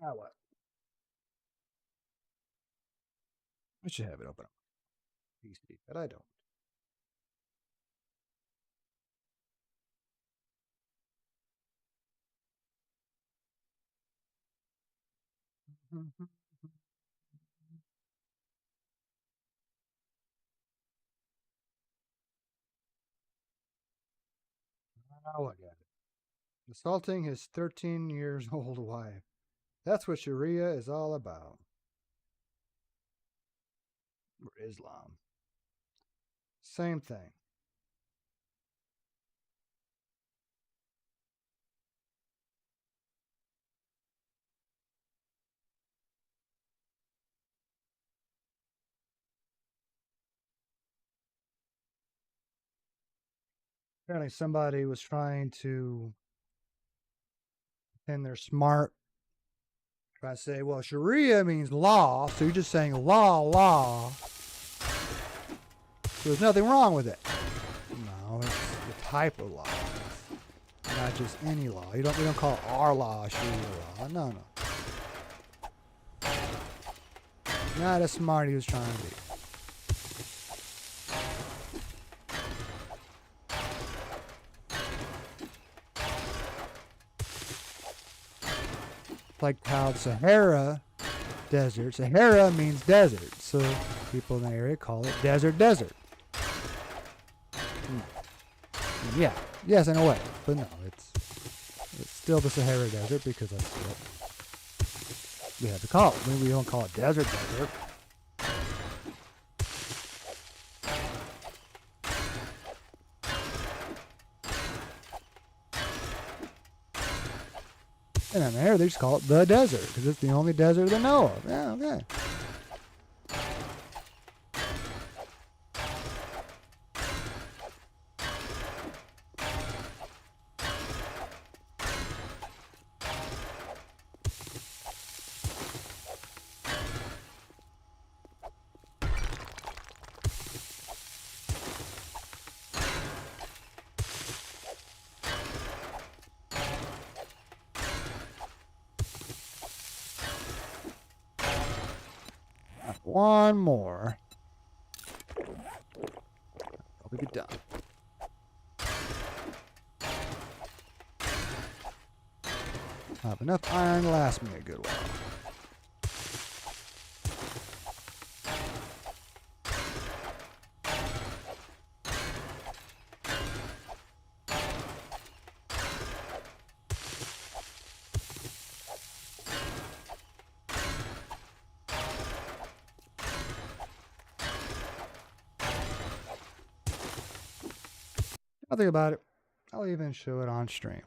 Now what? I should have it open up. PC, but I don't. Now look at it. Assaulting his 13 years old wife. That's what Sharia is all about. Or Islam. Same thing. Apparently somebody was trying to and they're smart. Try to say, well, Sharia means law, so you're just saying law. So there's nothing wrong with it. No, it's the type of law. It's not just any law. We don't call our law Sharia law. No. Not as smart as he was trying to be. Like how the Sahara means desert, so people in the area call it desert. Yeah, yes, in a way, but no, it's still the Sahara Desert because that's what we have to call it. We don't call it desert. And in there, they just call it the desert because it's the only desert they know of. Yeah, okay. One more. I'll be done. I have enough iron to last me a good while. I'll think about it. I'll even show it on stream.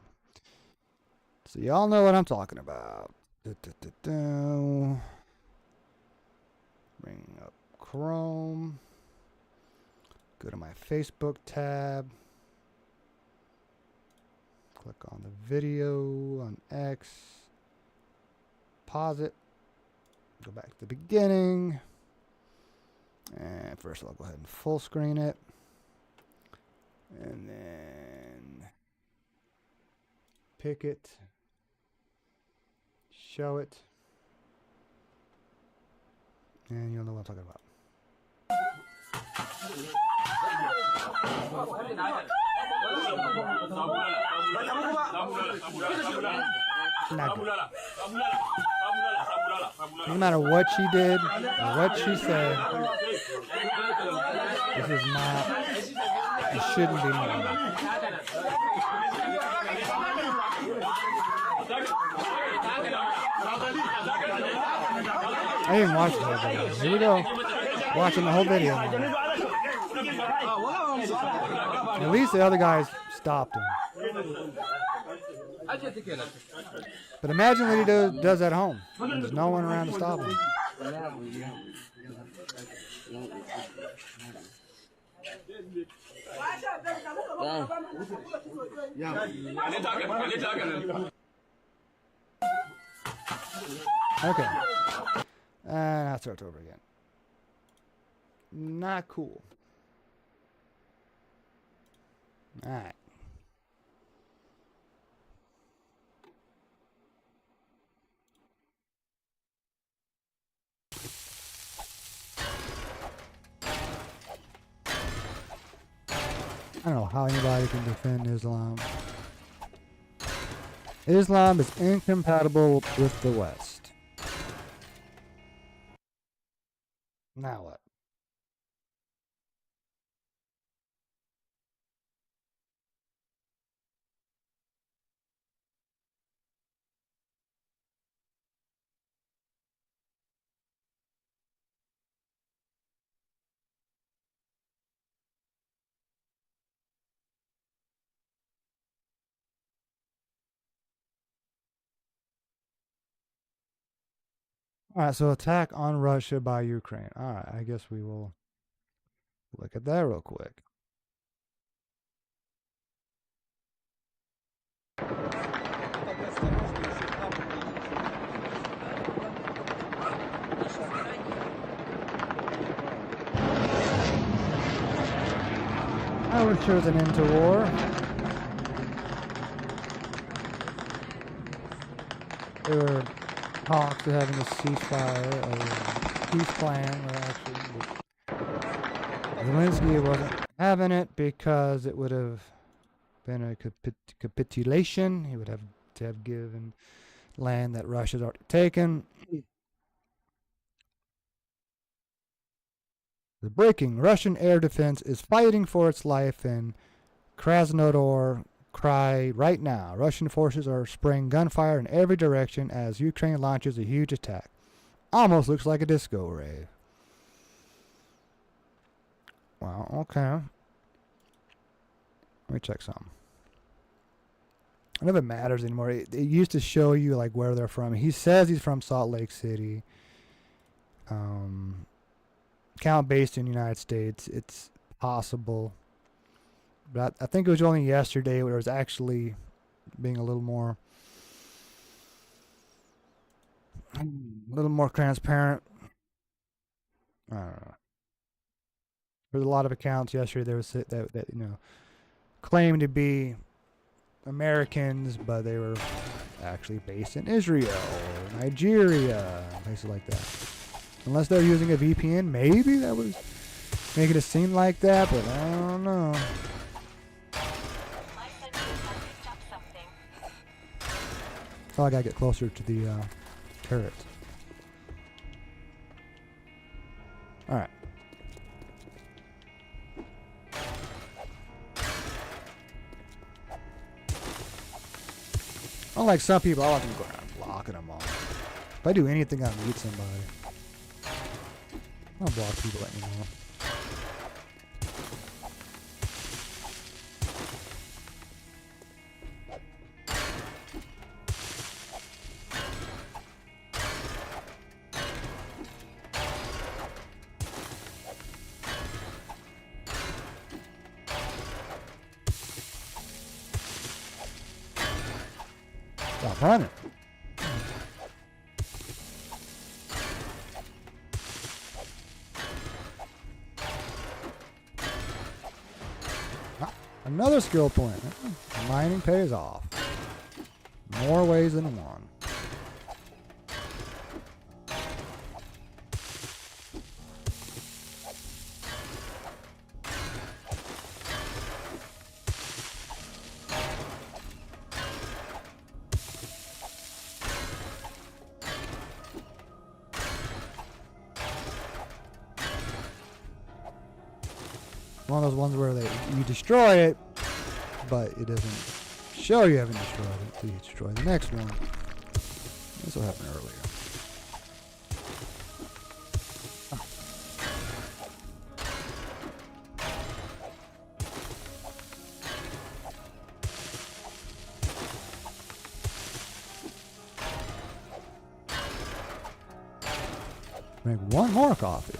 So y'all know what I'm talking about. Bring up Chrome. Go to my Facebook tab. Click on the video on X. Pause it. Go back to the beginning. And first I'll go ahead and full screen it. And then pick it, show it, and you'll know what I'm talking about. Not good. No matter what she did or what she said, this is not, it shouldn't be normal. I didn't watch the whole video. Here we go. Watching the whole video now. At least the other guys stopped him. But imagine what he does at home. There's no one around to stop him. Okay. And I'll start over again. Not cool. Alright. I don't know how anybody can defend Islam. Islam is incompatible with the West. Now what? Alright, so attack on Russia by Ukraine. Alright, I guess we will look at that real quick. I would choose an end to war. There were talks of having a ceasefire, a peace plan, or actually, Zelensky wasn't having it because it would have been a capitulation. He would have to have given land that Russia's already taken. The breaking Russian air defense is fighting for its life in Krasnodar Krai right now. Russian forces are spraying gunfire in every direction as Ukraine launches a huge attack. Almost looks like a disco rave. Wow, okay. Let me check something. I don't know if it matters anymore. It used to show you like where they're from. He says he's from Salt Lake City. Account based in the United States. It's possible. But I think it was only yesterday where it was actually being a little more transparent. I don't know. There's a lot of accounts yesterday there was that you know claimed to be Americans, but they were actually based in Israel or Nigeria, places like that. Unless they're using a VPN, maybe that was making it seem like that, but I don't know. So I gotta get closer to the turret. Alright. Unlike some people, I like to go around blocking them all. If I do anything, I'll meet somebody. I'll block people anymore. Stop running. Another skill point. Mining pays off. More ways than one. One of those ones where you destroy it, but it doesn't show you haven't destroyed it until you destroy the next one. This will happen earlier. Make one more coffee.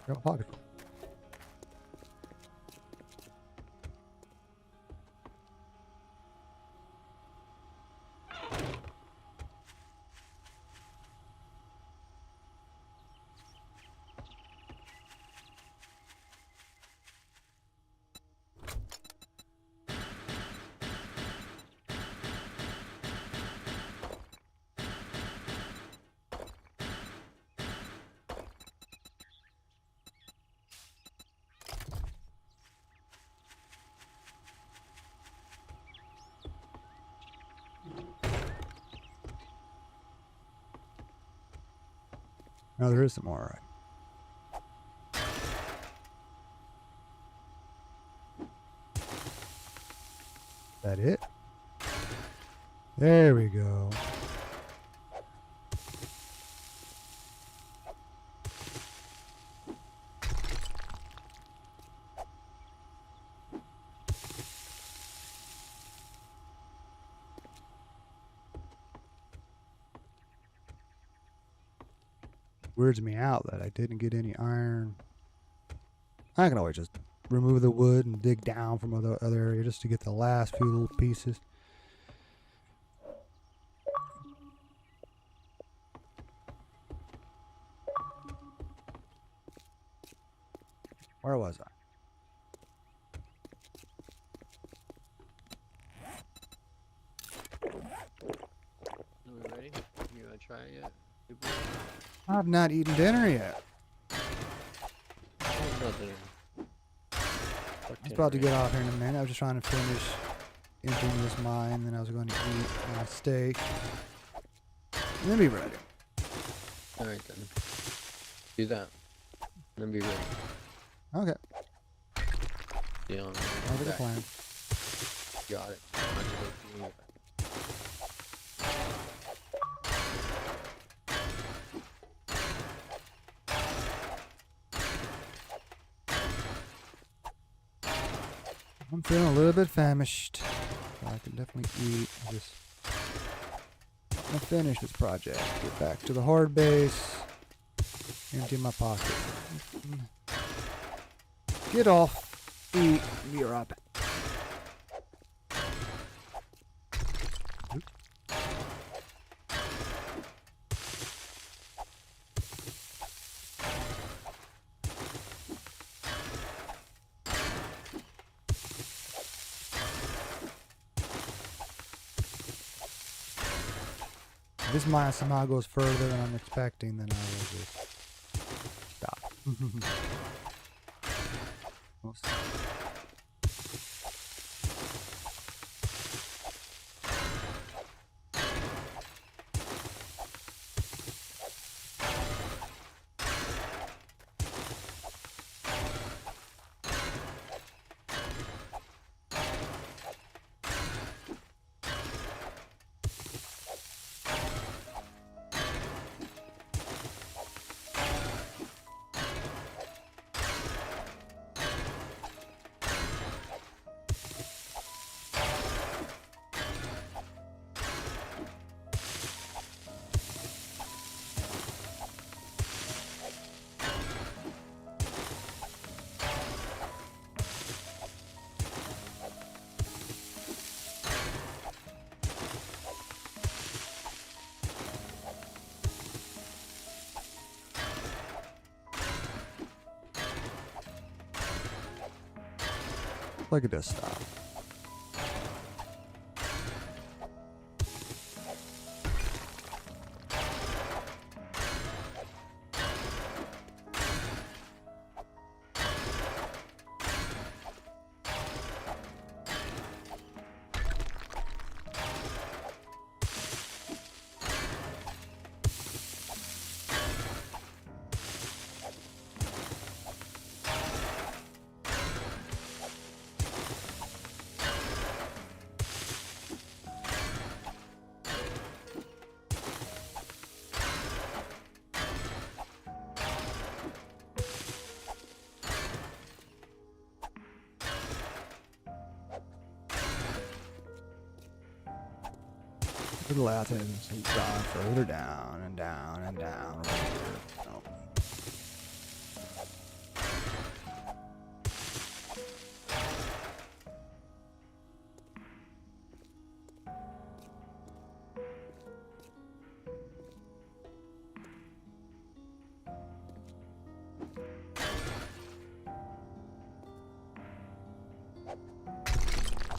Got a pocket. No, there is some more, right? That it? There we go. weirds me out that I didn't get any iron. I can always just remove the wood and dig down from other area just to get the last few little pieces. Where was I? Are we ready? You gonna try it yet? I've not eaten dinner yet. There's no dinner. I was about to get off here in a minute. I was just trying to finish emptying this mine, then I was going to eat my steak, and then be ready. Alright then. Do that. And then be ready. Okay, You know, sounds like a plan. got it. I'll just wait for you. I'm feeling a little bit famished, so I can definitely eat. Just I'm gonna finish this project. Get back to the horde base. Empty my pocket. Get off. Eat. Be right back. This mine somehow goes further than I'm expecting, then I will just stop. We'll see. Look at this stuff. The Latins have gone further down and down and down over here. Oh.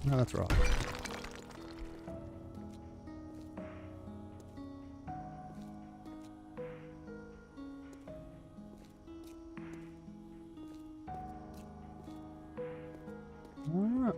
No, that's wrong. Alright.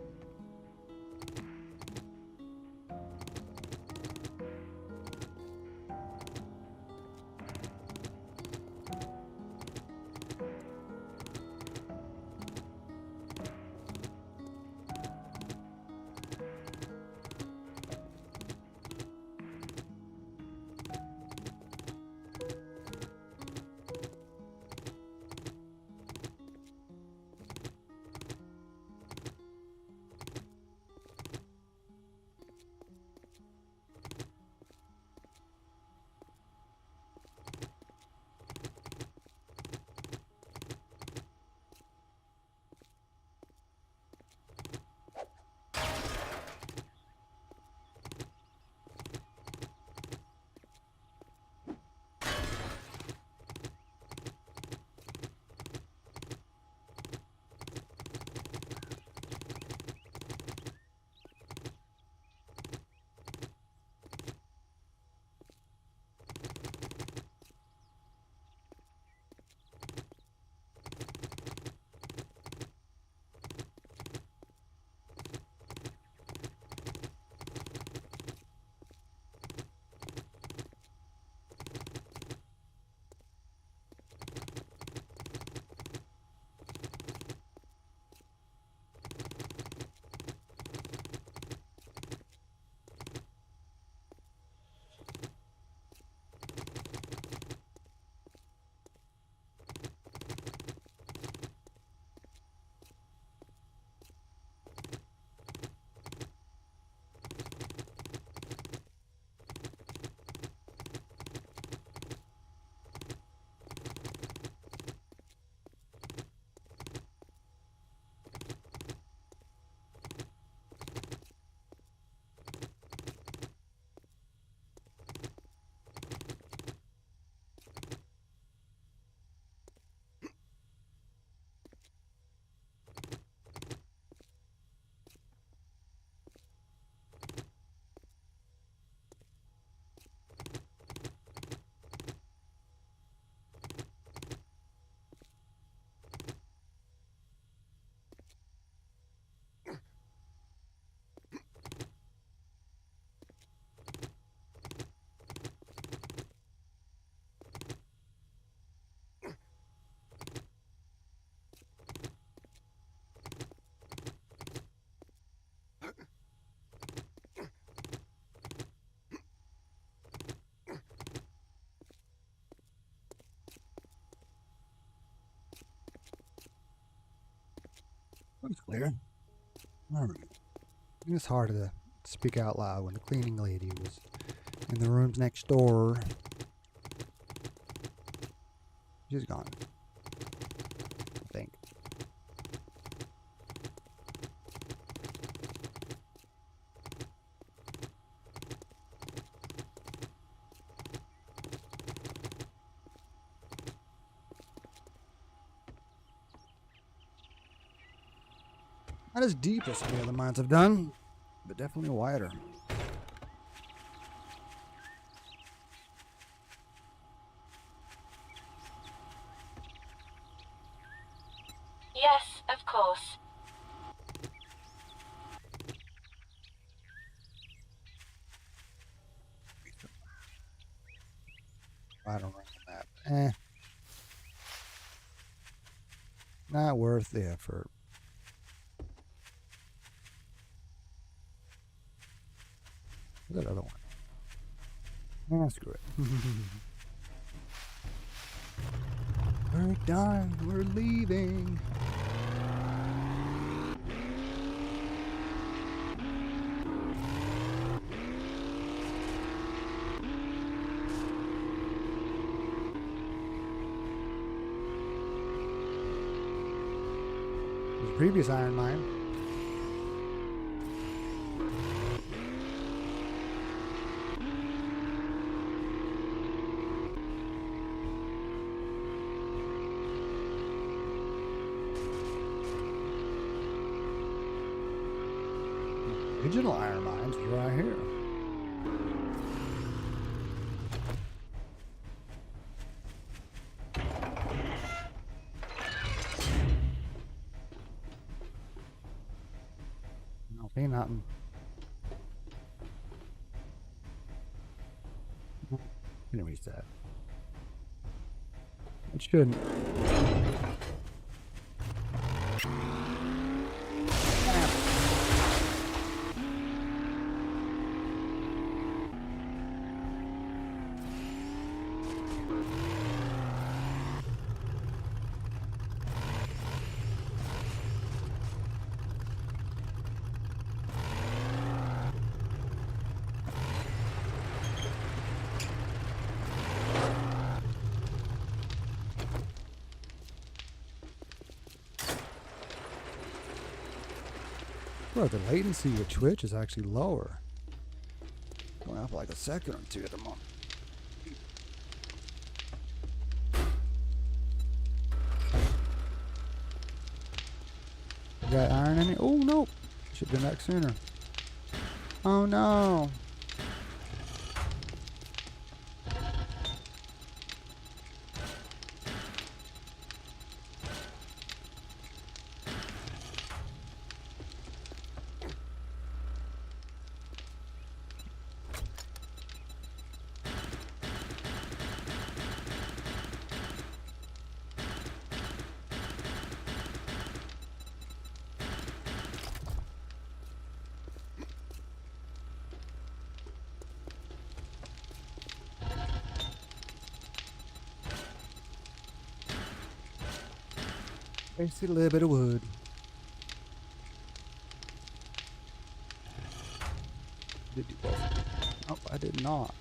Looks clear. All right. It's hard to speak out loud when the cleaning lady was in the rooms next door. She's gone, I think. Not as deep as some of the other mines I've done, but definitely wider. Yes, of course. I don't run the map. Not worth the effort. What's that other one? Ah, screw it. We're done. We're leaving. The previous iron mine. Original iron mines was right here. No, see nothing. Gonna reset. It shouldn't. Well, the latency with Twitch is actually lower. Going up like a second or two at the moment. You got iron in it? Oh no! Should have been back sooner. Oh no! Wasted a little bit of wood. Did you both? Nope, I did not.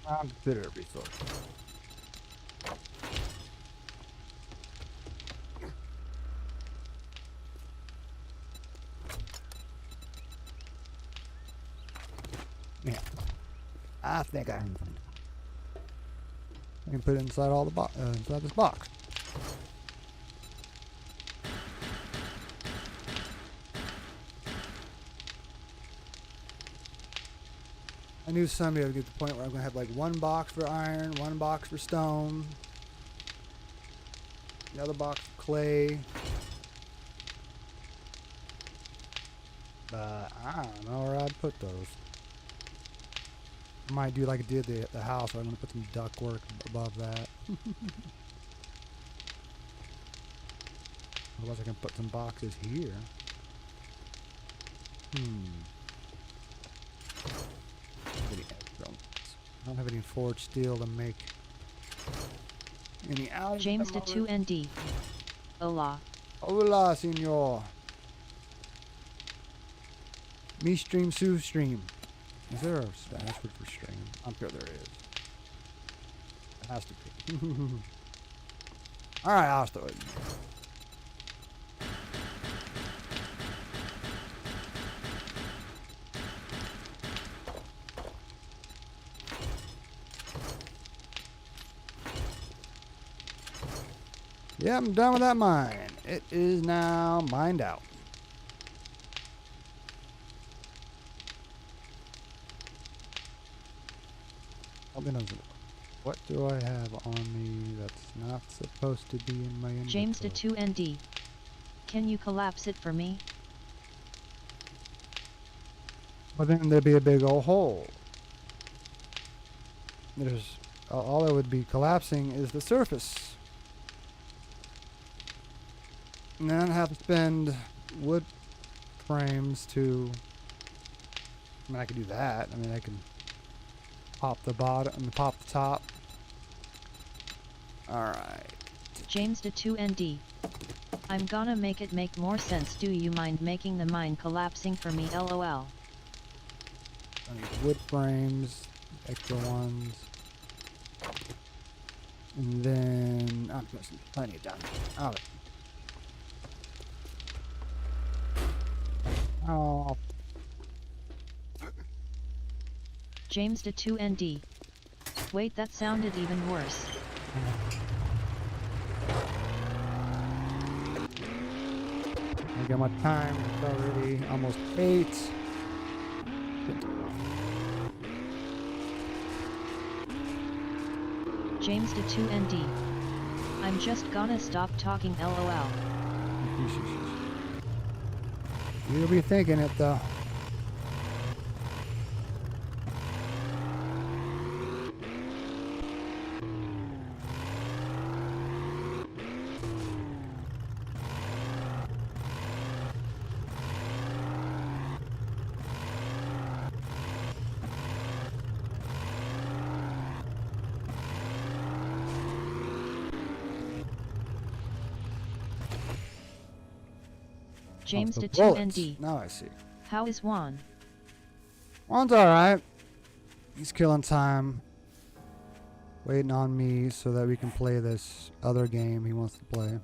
I'll consider it a resource. Yeah, I think I can put it inside all the inside this box. I knew someday I would get to the point where I'm gonna have like one box for iron, one box for stone, another box for clay. But I don't know where I'd put those. I might do like I did at the house, where I'm gonna put some ductwork above that. Otherwise, I can put some boxes here. I don't have any forged steel to make any out. James to 2ND. Hola. Hola, senor. Me stream, Sue stream. Is there a Spanish word for stream? I'm sure there is. It has to be. Alright, I'll start it. Yeah, I'm done with that mine. It is now mined out. What do I have on me that's not supposed to be in my inventory? James to 2ND. Can you collapse it for me? But then there'd be a big old hole. There's all that would be collapsing is the surface. And then I'd have to spend wood frames to. I mean, I could do that. I mean, I can pop the bottom and pop the top. Alright. James to 2ND. I'm gonna make it make more sense. Do you mind making the mine collapsing for me? LOL. I need wood frames, extra ones. And then I'm missing plenty of diamonds. Alright. Oh. James to 2ND. Wait, that sounded even worse. I got my time. It's already almost 8. James to 2ND. I'm just gonna stop talking. LOL. You'll be thinking it though. James Oh, to the bullets. 2ND. Now I see. How is Juan? Juan's alright. He's killing time. Waiting on me so that we can play this other game he wants to play.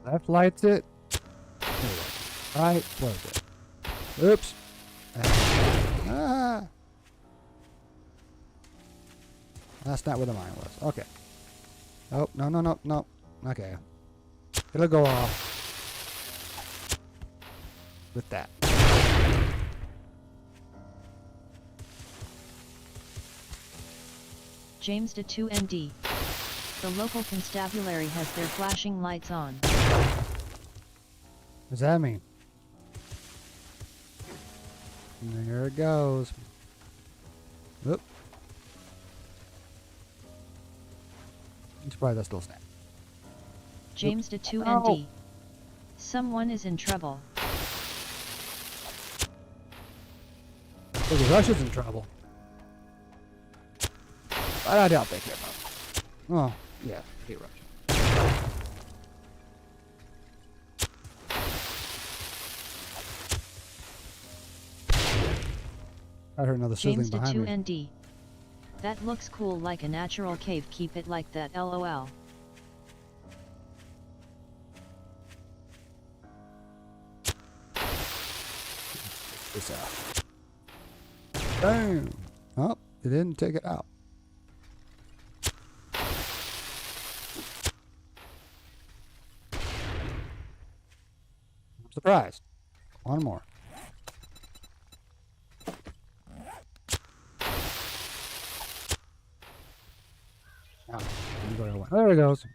Left lights it. Right, close it. Oops. Ah. That's not where the mine was. Okay. Oh, no, no, no, no. Okay. It'll go off with that. James to 2ND. The local constabulary has their flashing lights on. What does that mean? And there it goes. Oop. I'm surprised that's still snapped. James to 2ND. Someone is in trouble. So the Russia's in trouble. But I doubt they care about it. Oh, yeah, I hate Russia. I heard another sizzling James to behind me. 2ND. That looks cool, like a natural cave. Keep it like that. LOL. This out. Boom. Oh, it didn't take it out. Surprise. One more. Oh, there he goes.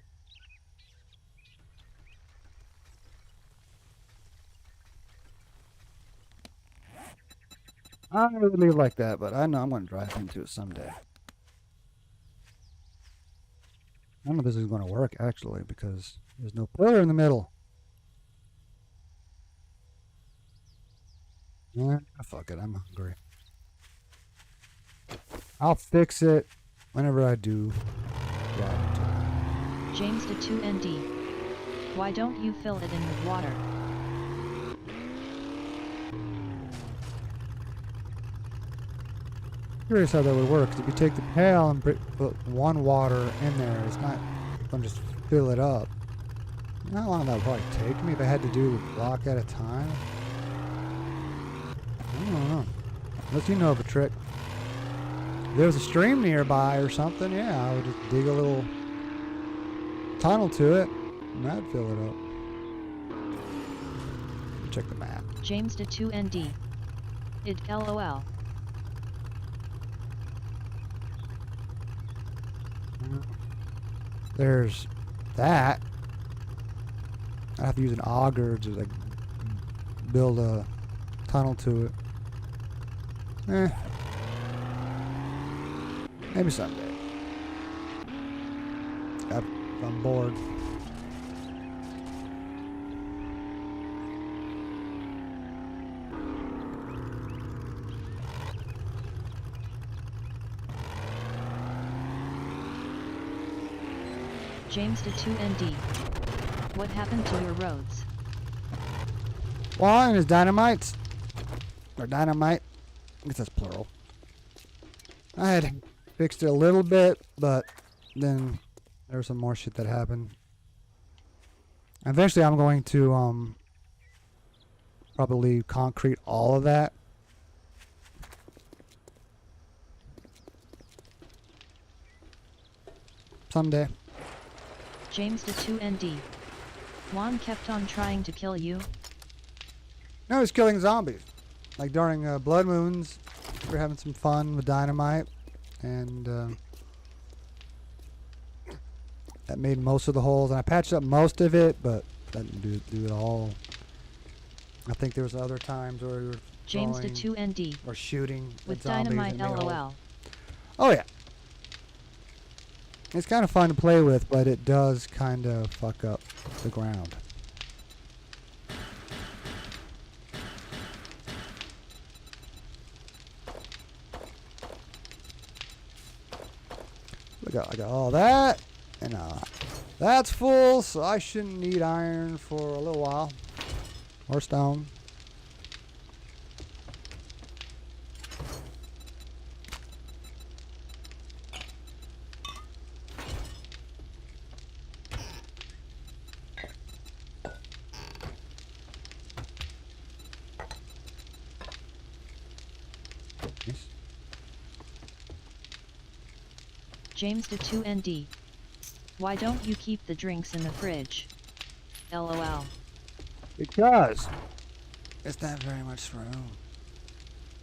I don't really leave like that, but I know I'm going to drive into it someday. I don't know if this is going to work, actually, because there's no pillar in the middle. Yeah, fuck it. I'm hungry. I'll fix it whenever I do. Yeah. James to 2ND. Why don't you fill it in with water? Curious how that would work. 'Cause if you take the pail and put one water in there, it's not going to just fill it up. You know how long that would probably take me if I had to do a block at a time? I don't know. Unless you know of a trick. If there was a stream nearby or something, yeah, I would just dig a little tunnel to it and that'd fill it up. Check the map. James to 2ND. Id LOL. There's that. I have to use an auger to like build a tunnel to it. Maybe someday. I'm bored. James to 2ND. What happened to your roads? Well, and his dynamites. Or dynamite. I guess that's plural. I had fixed it a little bit, but then there was some more shit that happened. Eventually I'm going to probably concrete all of that. Someday. James to 2ND. Juan kept on trying to kill you? No, he's killing zombies. Like during Blood Moons, we're having some fun with dynamite, and that made most of the holes. And I patched up most of it, but that didn't do it all. I think there was other times where we were James to throwing 2ND. or shooting With at zombies dynamite and made holes. LOL. Oh yeah, it's kind of fun to play with, but it does kind of fuck up the ground. I got all that, and that's full, so I shouldn't need iron for a little while, or stone. Yes. James to 2ND. Why don't you keep the drinks in the fridge? LOL. Because it's not very much room.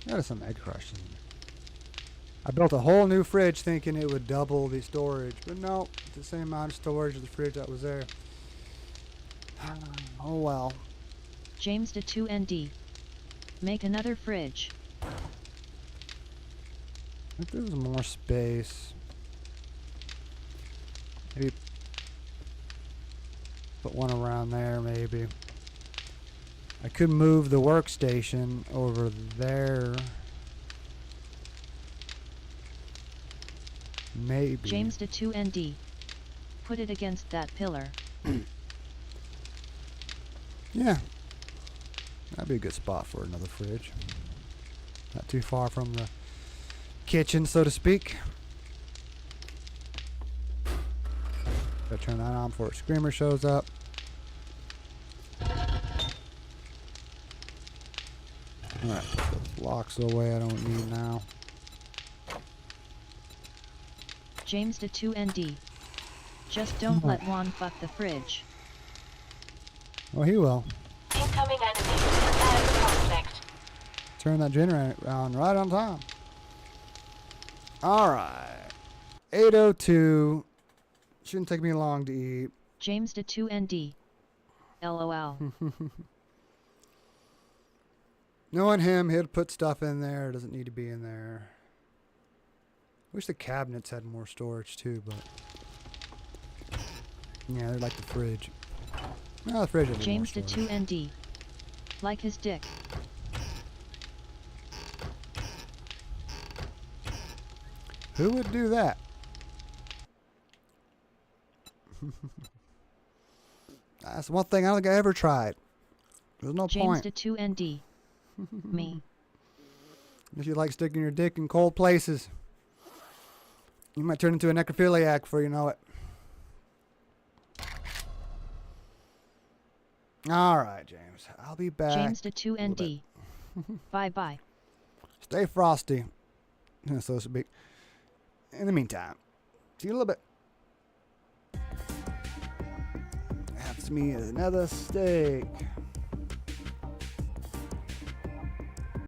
There's some egg crush in there. I built a whole new fridge thinking it would double the storage, but no, it's the same amount of storage as the fridge that was there. Oh well. James to 2ND. Make another fridge. If there was more space, maybe put one around there, maybe. I could move the workstation over there. Maybe. James to 2ND. Put it against that pillar. Yeah. That'd be a good spot for another fridge. Not too far from the kitchen, so to speak. Gotta turn that on before a screamer shows up. Alright, put those blocks away I don't need now. James to 2ND. Just don't let Juan fuck the fridge. Oh, he will. Incoming enemy. Prepare for conflict. Turn that generator on right on time. All right. 8:02. Shouldn't take me long to eat. James to 2ND. LOL. Knowing him, he'll put stuff in there. It doesn't need to be in there. Wish the cabinets had more storage too, but yeah, they're like the fridge. No, the fridge. James to 2ND. Like his dick. Who would do that? That's one thing I don't think I ever tried. There's no James point. to 2ND. Me. If you like sticking your dick in cold places, you might turn into a necrophiliac before you know it. All right, James. I'll be back. James to 2ND. Bye bye. Stay frosty, so to speak. In the meantime, see you in a little bit. Have me another steak.